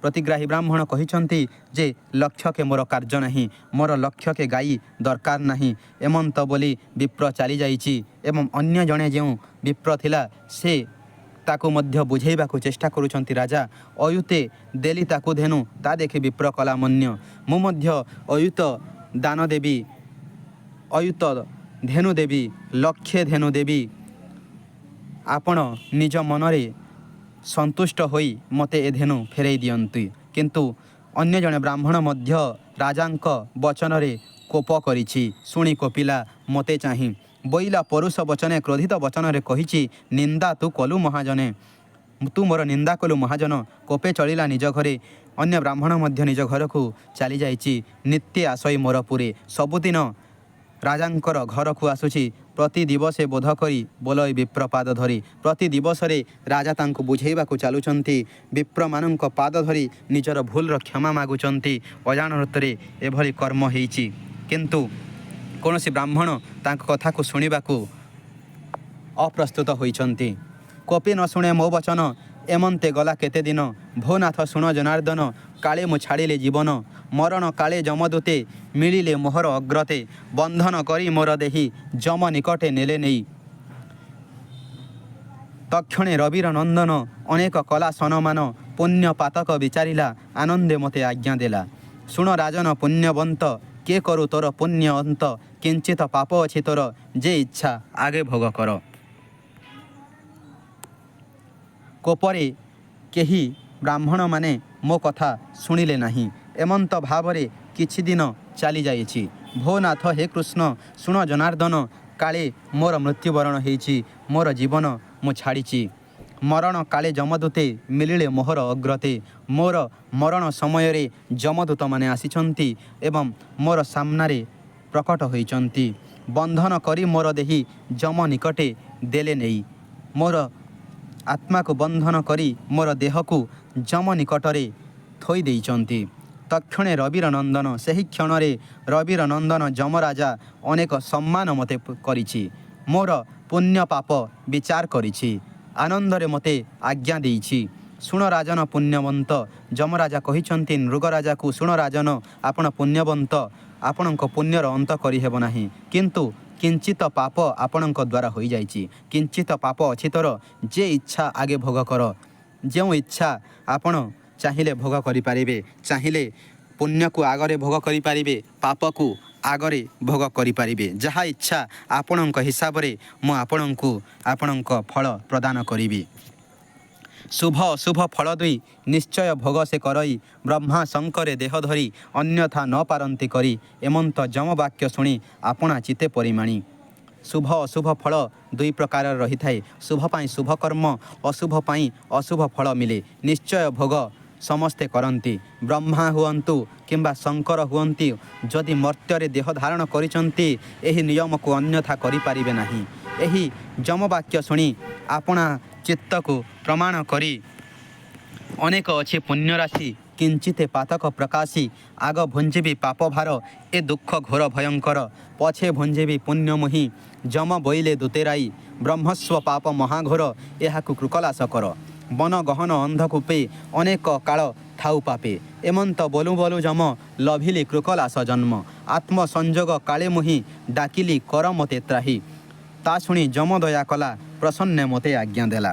ପ୍ରତିଗ୍ରାହୀ ବ୍ରାହ୍ମଣ କହିଛନ୍ତି ଯେ ଲକ୍ଷକେ ମୋର କାର୍ଯ୍ୟ ନାହିଁ, ମୋର ଲକ୍ଷକେ ଗାଈ ଦରକାର ନାହିଁ ଏମନ୍ତ ବୋଲି ବିପ୍ର ଚାଲିଯାଇଛି ଏବଂ ଅନ୍ୟ ଜଣେ ଯେଉଁ ବିପ୍ର ଥିଲା ସେ ତାକୁ ମଧ୍ୟ ବୁଝେଇବାକୁ ଚେଷ୍ଟା କରୁଛନ୍ତି। ରାଜା ଅୟୁତେ ଦେଲି ତାକୁ ଧେନୁ ତା ଦେଖି ବିପ୍ର କଲା ମନ୍ୟ ମୁଁ ମଧ୍ୟ ଅୟୁତ ଦାନ ଦେବି ଅୟୁତ ଧେନୁ ଦେବି ଲକ୍ଷେ ଧେନୁ ଦେବି ଆପଣ ନିଜ ମନରେ ସନ୍ତୁଷ୍ଟ ହୋଇ ମୋତେ ଏ ଧେନୁ ଫେରାଇ ଦିଅନ୍ତି। କିନ୍ତୁ ଅନ୍ୟ ଜଣେ ବ୍ରାହ୍ମଣ ମଧ୍ୟ ରାଜାଙ୍କ ବଚନରେ କୋପ କରିଛି। ଶୁଣି କପିଲା ମୋତେ ଚାହିଁ ବୋଇଲା ପରୁଷ ବଚନେ କ୍ରୋଧିତ ବଚନରେ କହିଛି ନିନ୍ଦା ତୁ କଲୁ ମହାଜନେ ତୁ ମୋର ନିନ୍ଦା କଲୁ ମହାଜନ କୋପେ ଚଳିଲା ନିଜ ଘରେ। ଅନ୍ୟ ବ୍ରାହ୍ମଣ ମଧ୍ୟ ନିଜ ଘରକୁ ଚାଲିଯାଇଛି। ନିତ୍ୟ ଆସଇ ମୋର ପୁରେ ସବୁଦିନ ରାଜାଙ୍କର ଘରକୁ ଆସୁଛି। ପ୍ରତି ଦିବସେ ବୋଧ କରି ବୋଲଇ ବିପ୍ରପାଦ ଧରି ପ୍ରତି ଦିବସରେ ରାଜା ତାଙ୍କୁ ବୁଝେଇବାକୁ ଚାଲୁଛନ୍ତି। ବିପ୍ରମାନଙ୍କ ପାଦ ଧରି ନିଜର ଭୁଲର କ୍ଷମା ମାଗୁଛନ୍ତି। ଅଜାଣତରେ ଏଭଳି କର୍ମ ହେଇଛି କିନ୍ତୁ କୌଣସି ବ୍ରାହ୍ମଣ ତାଙ୍କ କଥାକୁ ଶୁଣିବାକୁ ଅପ୍ରସ୍ତୁତ ହୋଇଛନ୍ତି। କୋପି ନ ଶୁଣେ ମୋ ବଚନ ଏମନ୍ତେ ଗଲା କେତେ ଦିନ ଭୋନାଥ ଶୁଣ ଜନାର୍ଦ୍ଦନ କାଳେ ମୁଁ ଛାଡ଼ିଲେ ଜୀବନ ମରଣ କାଳେ ଯମଦୂତେ ମିଳିଲେ ମୋହର ଅଗ୍ରତେ ବନ୍ଧନ କରି ମୋର ଦେହି ଯମ ନିକଟେ ନେଲେ ନେଇ ତକ୍ଷଣେ ରବିର ନନ୍ଦନ ଅନେକ କଲା ସନମାନ ପୁଣ୍ୟ ପାତକ ବିଚାରିଲା ଆନନ୍ଦେ ମୋତେ ଆଜ୍ଞା ଦେଲା। ଶୁଣ ରାଜନ ପୁଣ୍ୟବନ୍ତ କିଏ କରୁ ତୋର ପୁଣ୍ୟ ଅନ୍ତ କିଞ୍ଚିତ ପାପ ଅଛି ତୋର ଯେ ଇଚ୍ଛା ଆଗେ ଭୋଗ କର। କୋପରେ କେହି ବ୍ରାହ୍ମଣମାନେ ମୋ କଥା ଶୁଣିଲେ ନାହିଁ। ଏମନ୍ତ ଭାବରେ କିଛି ଦିନ ଚାଲିଯାଇଛି। ଭୋନାଥ ହେ କୃଷ୍ଣ ଶୁଣ ଜନାର୍ଦ୍ଦନ କାଳେ ମୋର ମୃତ୍ୟୁବରଣ ହେଇଛି ମୋର ଜୀବନ ମୁଁ ଛାଡ଼ିଛି ମରଣ କାଳେ ଯମଦୂତେ ମିଳିଲେ ମୋହର ଅଗ୍ରତେ ମୋର ମରଣ ସମୟରେ ଯମଦୂତମାନେ ଆସିଛନ୍ତି ଏବଂ ମୋର ସାମ୍ନାରେ ପ୍ରକଟ ହୋଇଛନ୍ତି। ବନ୍ଧନ କରି ମୋର ଦେହି ଯମ ନିକଟେ ଦେଲେ ନେଇ ମୋର ଆତ୍ମାକୁ ବନ୍ଧନ କରି ମୋର ଦେହକୁ ଯମ ନିକଟରେ ଥୋଇ ଦେଇଛନ୍ତି। ତକ୍ଷଣେ ରବିର ନନ୍ଦନ ସେହି କ୍ଷଣରେ ରବିର ନନ୍ଦନ ଯମରାଜା ଅନେକ ସମ୍ମାନ ମୋତେ କରିଛି ମୋର ପୁଣ୍ୟ ପାପ ବିଚାର କରିଛି ଆନନ୍ଦରେ ମୋତେ ଆଜ୍ଞା ଦେଇଛି। ଶୁଣ ରାଜନ ପୁଣ୍ୟବନ୍ତ ଯମରାଜା କହିଛନ୍ତି ମୃଗରାଜାକୁ ଶୁଣ ରାଜନ ଆପଣ ପୁଣ୍ୟବନ୍ତ ଆପଣଙ୍କ ପୁଣ୍ୟର ଅନ୍ତ କରିହେବ ନାହିଁ କିନ୍ତୁ କିଞ୍ଚିତ ପାପ ଆପଣଙ୍କ ଦ୍ୱାରା ହୋଇଯାଇଛି କିଞ୍ଚିତ ପାପ ଅଛି ତୋର ଯେ ଇଚ୍ଛା ଆଗେ ଭୋଗ କର ଯେଉଁ ଇଚ୍ଛା ଆପଣ ଚାହିଁଲେ ଭୋଗ କରିପାରିବେ ଚାହିଁଲେ ପୁଣ୍ୟକୁ ଆଗରେ ଭୋଗ କରିପାରିବେ ପାପକୁ ଆଗରେ ଭୋଗ କରିପାରିବେ ଯାହା ଇଚ୍ଛା ଆପଣଙ୍କ ହିସାବରେ ମୁଁ ଆପଣଙ୍କୁ ଆପଣଙ୍କ ଫଳ ପ୍ରଦାନ କରିବି। ଶୁଭ ଅଶୁଭ ଫଳ ଦୁଇ ନିଶ୍ଚୟ ଭୋଗ ସେ କରଇ ବ୍ରହ୍ମା ଶଙ୍କରେ ଦେହ ଧରି ଅନ୍ୟଥା ନ ପାରନ୍ତି କରି ଏମନ୍ତ ଯମ ବାକ୍ୟ ଶୁଣି ଆପଣା ଚିତେ ପରିମାଣି। ଶୁଭ ଅଶୁଭ ଫଳ ଦୁଇ ପ୍ରକାରର ରହିଥାଏ। ଶୁଭ ପାଇଁ ଶୁଭ କର୍ମ ଅଶୁଭ ପାଇଁ ଅଶୁଭ ଫଳ ମିଳେ। ନିଶ୍ଚୟ ଭୋଗ ସମସ୍ତେ କରନ୍ତି ବ୍ରହ୍ମା ହୁଅନ୍ତୁ କିମ୍ବା ଶଙ୍କର ହୁଅନ୍ତି ଯଦି ମର୍ତ୍ତ୍ୟରେ ଦେହ ଧାରଣ କରିଛନ୍ତି ଏହି ନିୟମକୁ ଅନ୍ୟଥା କରିପାରିବେ ନାହିଁ। ଏହି ଯମବାକ୍ୟ ଶୁଣି ଆପଣା ଚିତ୍ତକୁ ପ୍ରମାଣ କରି ଅନେକ ଅଛି ପୁଣ୍ୟରାଶି କିଞ୍ଚିତେ ପାତକ ପ୍ରକାଶୀ ଆଗ ଭୁଞ୍ଜିବି ପାପ ଭାର ଏ ଦୁଃଖ ଘୋର ଭୟଙ୍କର ପଛେ ଭୁଞ୍ଜିବି ପୁଣ୍ୟ ମୁହିଁ ଯମ ବୋଇଲେ ଦୂତେରାଇ ବ୍ରହ୍ମସ୍ୱ ପାପ ମହାଘୋର ଏହାକୁ କୃକଲାସ କର ବନ ଗହନ ଅନ୍ଧକୂପେ ଅନେକ କାଳ ଥାଉ ପାପେ ଏମନ୍ତ ବୋଲୁ ବୋଲୁ ଯମ ଲଭିଲି କୃକଲାସ ଜନ୍ମ ଆତ୍ମ ସଂଯୋଗ କାଳେ ମୁହିଁ ଡାକିଲି କର ମୋତେ ତ୍ରାହି ତା ଶୁଣି ଯମ ଦୟା କଲା ପ୍ରସନ୍ନେ ମୋତେ ଆଜ୍ଞା ଦେଲା।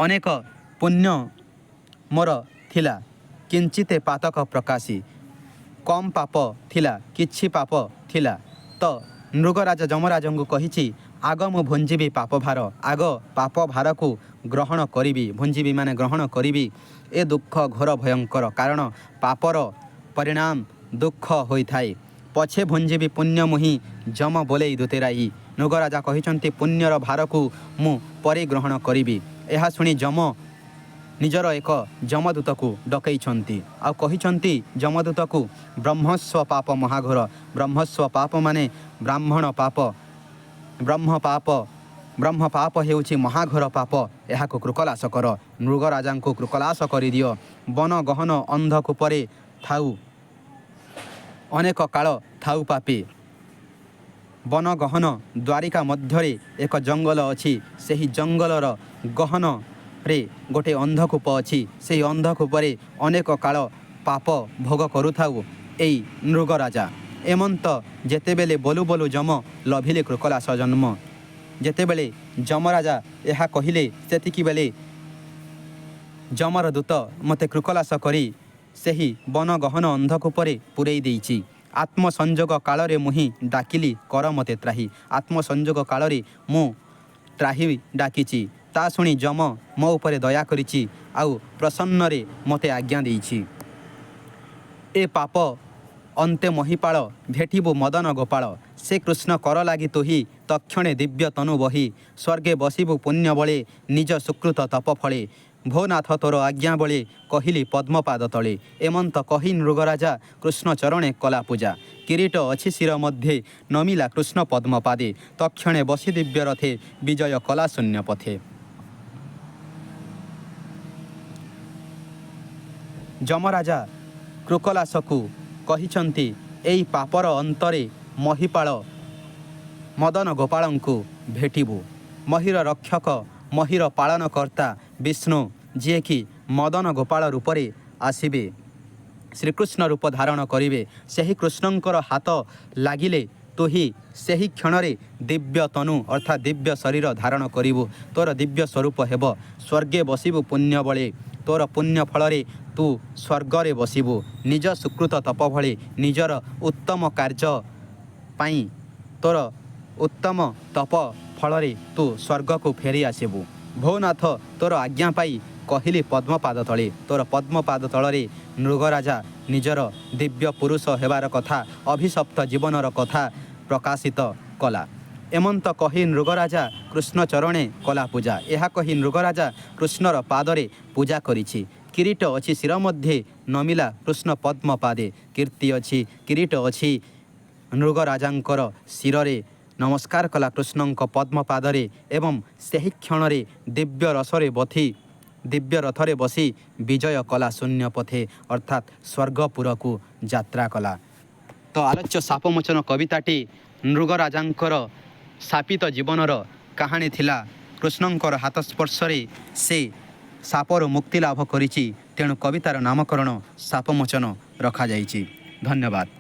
ଅନେକ ପୁଣ୍ୟ ମୋର ଥିଲା କିଞ୍ଚିତେ ପାତକ ପ୍ରକାଶୀ କମ୍ ପାପ ଥିଲା କିଛି ପାପ ଥିଲା ତ ମୃଗରାଜ ଯମରାଜଙ୍କୁ କହିଛି ଆଗ ମୁଁ ଭୁଞ୍ଜିବି ପାପ ଭାର ଆଗ ପାପ ଭାରକୁ ଗ୍ରହଣ କରିବି ଭୁଞ୍ଜିବି ମାନେ ଗ୍ରହଣ କରିବି ଏ ଦୁଃଖ ଘୋର ଭୟଙ୍କର କାରଣ ପାପର ପରିଣାମ ଦୁଃଖ ହୋଇଥାଏ ପଛେ ଭୁଞ୍ଜିବି ପୁଣ୍ୟ ମୁହିଁ ଯମ ବୋଲେଇ ଦୂତେରାଇ ମୃଗରାଜା କହିଛନ୍ତି ପୁଣ୍ୟର ଭାରକୁ ମୁଁ ପରେ ଗ୍ରହଣ କରିବି। ଏହା ଶୁଣି ଯମ ନିଜର ଏକ ଯମଦୂତକୁ ଡକେଇଛନ୍ତି ଆଉ କହିଛନ୍ତି ଯମଦୂତକୁ ବ୍ରହ୍ମସ୍ୱ ପାପ ମହାଘୋର। ବ୍ରହ୍ମସ୍ୱ ପାପ ମାନେ ବ୍ରାହ୍ମଣ ପାପ। ବ୍ରହ୍ମ ପାପ ହେଉଛି ମହାଘୋର ପାପ। ଏହାକୁ କୃକଲାସ କର। ମୃଗରାଜାଙ୍କୁ କୃକଲାସ କରିଦିଅ। ବନ ଗହନ ଅନ୍ଧକୂପରେ ଥାଉ ଅନେକ କାଳ ଥାଉ ପାପି। ବନ ଗହନ ଦ୍ୱାରିକା ମଧ୍ୟରେ ଏକ ଜଙ୍ଗଲ ଅଛି। ସେହି ଜଙ୍ଗଲର ଗହନରେ ଗୋଟିଏ ଅନ୍ଧକୂପ ଅଛି। ସେହି ଅନ୍ଧକୂପରେ ଅନେକ କାଳ ପାପ ଭୋଗ କରୁଥାଉ ଏଇ ମୃଗରାଜା। ଏମନ୍ତ ଯେତେବେଳେ ବୋଲୁ ବୋଲୁ ଯମ ଲଭିଲେ କୃକଲାସ ଜନ୍ମ। ଯେତେବେଳେ ଯମରାଜା ଏହା କହିଲେ ସେତିକିବେଳେ ଯମର ଦୂତ ମୋତେ କୃକଲାସ କରି ସେହି ବନ ଗହନ ଅନ୍ଧକୂପରେ ପୂରେଇ ଦେଇଛି। ଆତ୍ମସଂଯୋଗ କାଳରେ ମୁହିଁ ଡାକିଲି କର ମୋତେ ତ୍ରାହି। ଆତ୍ମସଂଯୋଗ କାଳରେ ମୁଁ ତ୍ରାହି ଡାକିଛି। ତା ଶୁଣି ଯମ ମୋ ଉପରେ ଦୟା କରିଛି ଆଉ ପ୍ରସନ୍ନରେ ମୋତେ ଆଜ୍ଞା ଦେଇଛି। ଏ ପାପ ଅନ୍ତେ ମହିପାଳ ଭେଟିବୁ ମଦନ ଗୋପାଳ। ସେ କୃଷ୍ଣ କର ଲାଗି ତୁହି ତକ୍ଷଣେ ଦିବ୍ୟ ତନୁ ବହି। ସ୍ୱର୍ଗେ ବସିବୁ ପୁଣ୍ୟ ବଳେ ନିଜ ସୁକୃତ ତପ ଫଳେ। ଭୋନାଥ ତୋର ଆଜ୍ଞା ବଳେ କହିଲି ପଦ୍ମପାଦ ତଳେ। ଏମନ୍ତ କହି ମୃଗରାଜା କୃଷ୍ଣ ଚରଣେ କଲା ପୂଜା। କିରୀଟ ଅଛି ଶିର ମଧ୍ୟେ ନମିଲା କୃଷ୍ଣ ପଦ୍ମପାଦେ। ତକ୍ଷଣେ ବସି ଦିବ୍ୟ ରଥେ ବିଜୟ କଲା ଶୂନ୍ୟ ପଥେ। ଯମରାଜା କୃକଲାସକୁ କହିଛନ୍ତି ଏଇ ପାପର ଅନ୍ତରେ ମହିପାଳ ମଦନ ଗୋପାଳଙ୍କୁ ଭେଟିବୁ। ମହିର ରକ୍ଷକ ମହିର ପାଳନକର୍ତ୍ତା ବିଷ୍ଣୁ ଯିଏକି ମଦନ ଗୋପାଳ ରୂପରେ ଆସିବେ ଶ୍ରୀକୃଷ୍ଣ ରୂପ ଧାରଣ କରିବେ। ସେହି କୃଷ୍ଣଙ୍କର ହାତ ଲାଗିଲେ ତୁହି ସେହି କ୍ଷଣରେ ଦିବ୍ୟ ତନୁ ଅର୍ଥାତ୍ ଦିବ୍ୟ ଶରୀର ଧାରଣ କରିବୁ। ତୋର ଦିବ୍ୟ ସ୍ୱରୂପ ହେବ। ସ୍ୱର୍ଗେ ବସିବୁ ପୁଣ୍ୟ ବଳେ। ତୋର ପୁଣ୍ୟ ଫଳରେ ତୁ ସ୍ୱର୍ଗରେ ବସିବୁ। ନିଜ ସୁକୃତ ତପ ଭଳି ନିଜର ଉତ୍ତମ କାର୍ଯ୍ୟ ପାଇଁ ତୋର ଉତ୍ତମ ତପ ଫଳରେ ତୁ ସ୍ୱର୍ଗକୁ ଫେରି ଆସିବୁ। ଭୋନାଥ ତୋର ଆଜ୍ଞା ପାଇ କହିଲି ପଦ୍ମପାଦ ତଳେ। ତୋର ପଦ୍ମପାଦ ତଳରେ ମୃଗରାଜା ନିଜର ଦିବ୍ୟ ପୁରୁଷ ହେବାର କଥା ଅଭିଶପ୍ତ ଜୀବନର କଥା ପ୍ରକାଶିତ କଲା। ଏମନ୍ତ କହି ମୃଗରାଜା କୃଷ୍ଣ ଚରଣେ କଲା ପୂଜା। ଏହା କହି ମୃଗରାଜା କୃଷ୍ଣର ପାଦରେ ପୂଜା କରିଛି। କିରୀଟ ଅଛି ଶିର ମଧ୍ୟେ ନମିଲା କୃଷ୍ଣ ପଦ୍ମପାଦେ। କୀର୍ତ୍ତି ଅଛି କିରୀଟ ଅଛି ମୃଗରାଜାଙ୍କର ଶିରରେ ନମସ୍କାର କଲା କୃଷ୍ଣଙ୍କ ପଦ୍ମପାଦରେ ଏବଂ ସେହି କ୍ଷଣରେ ଦିବ୍ୟ ରଥରେ ବସି ବିଜୟ କଲା ଶୂନ୍ୟ ପଥେ ଅର୍ଥାତ୍ ସ୍ୱର୍ଗପୁରକୁ ଯାତ୍ରା କଲା। ତ ଆଲୋଚ୍ୟ ସାପମୋଚନ କବିତାଟି ମୃଗରାଜାଙ୍କର ଶାପିତ ଜୀବନର କାହାଣୀ ଥିଲା। କୃଷ୍ଣଙ୍କର ହାତ ସ୍ପର୍ଶରେ ସେ ସାପରୁ ମୁକ୍ତି ଲାଭ କରିଛି। ତେଣୁ କବିତାର ନାମକରଣ ସାପମୋଚନ ରଖାଯାଇଛି। ଧନ୍ୟବାଦ।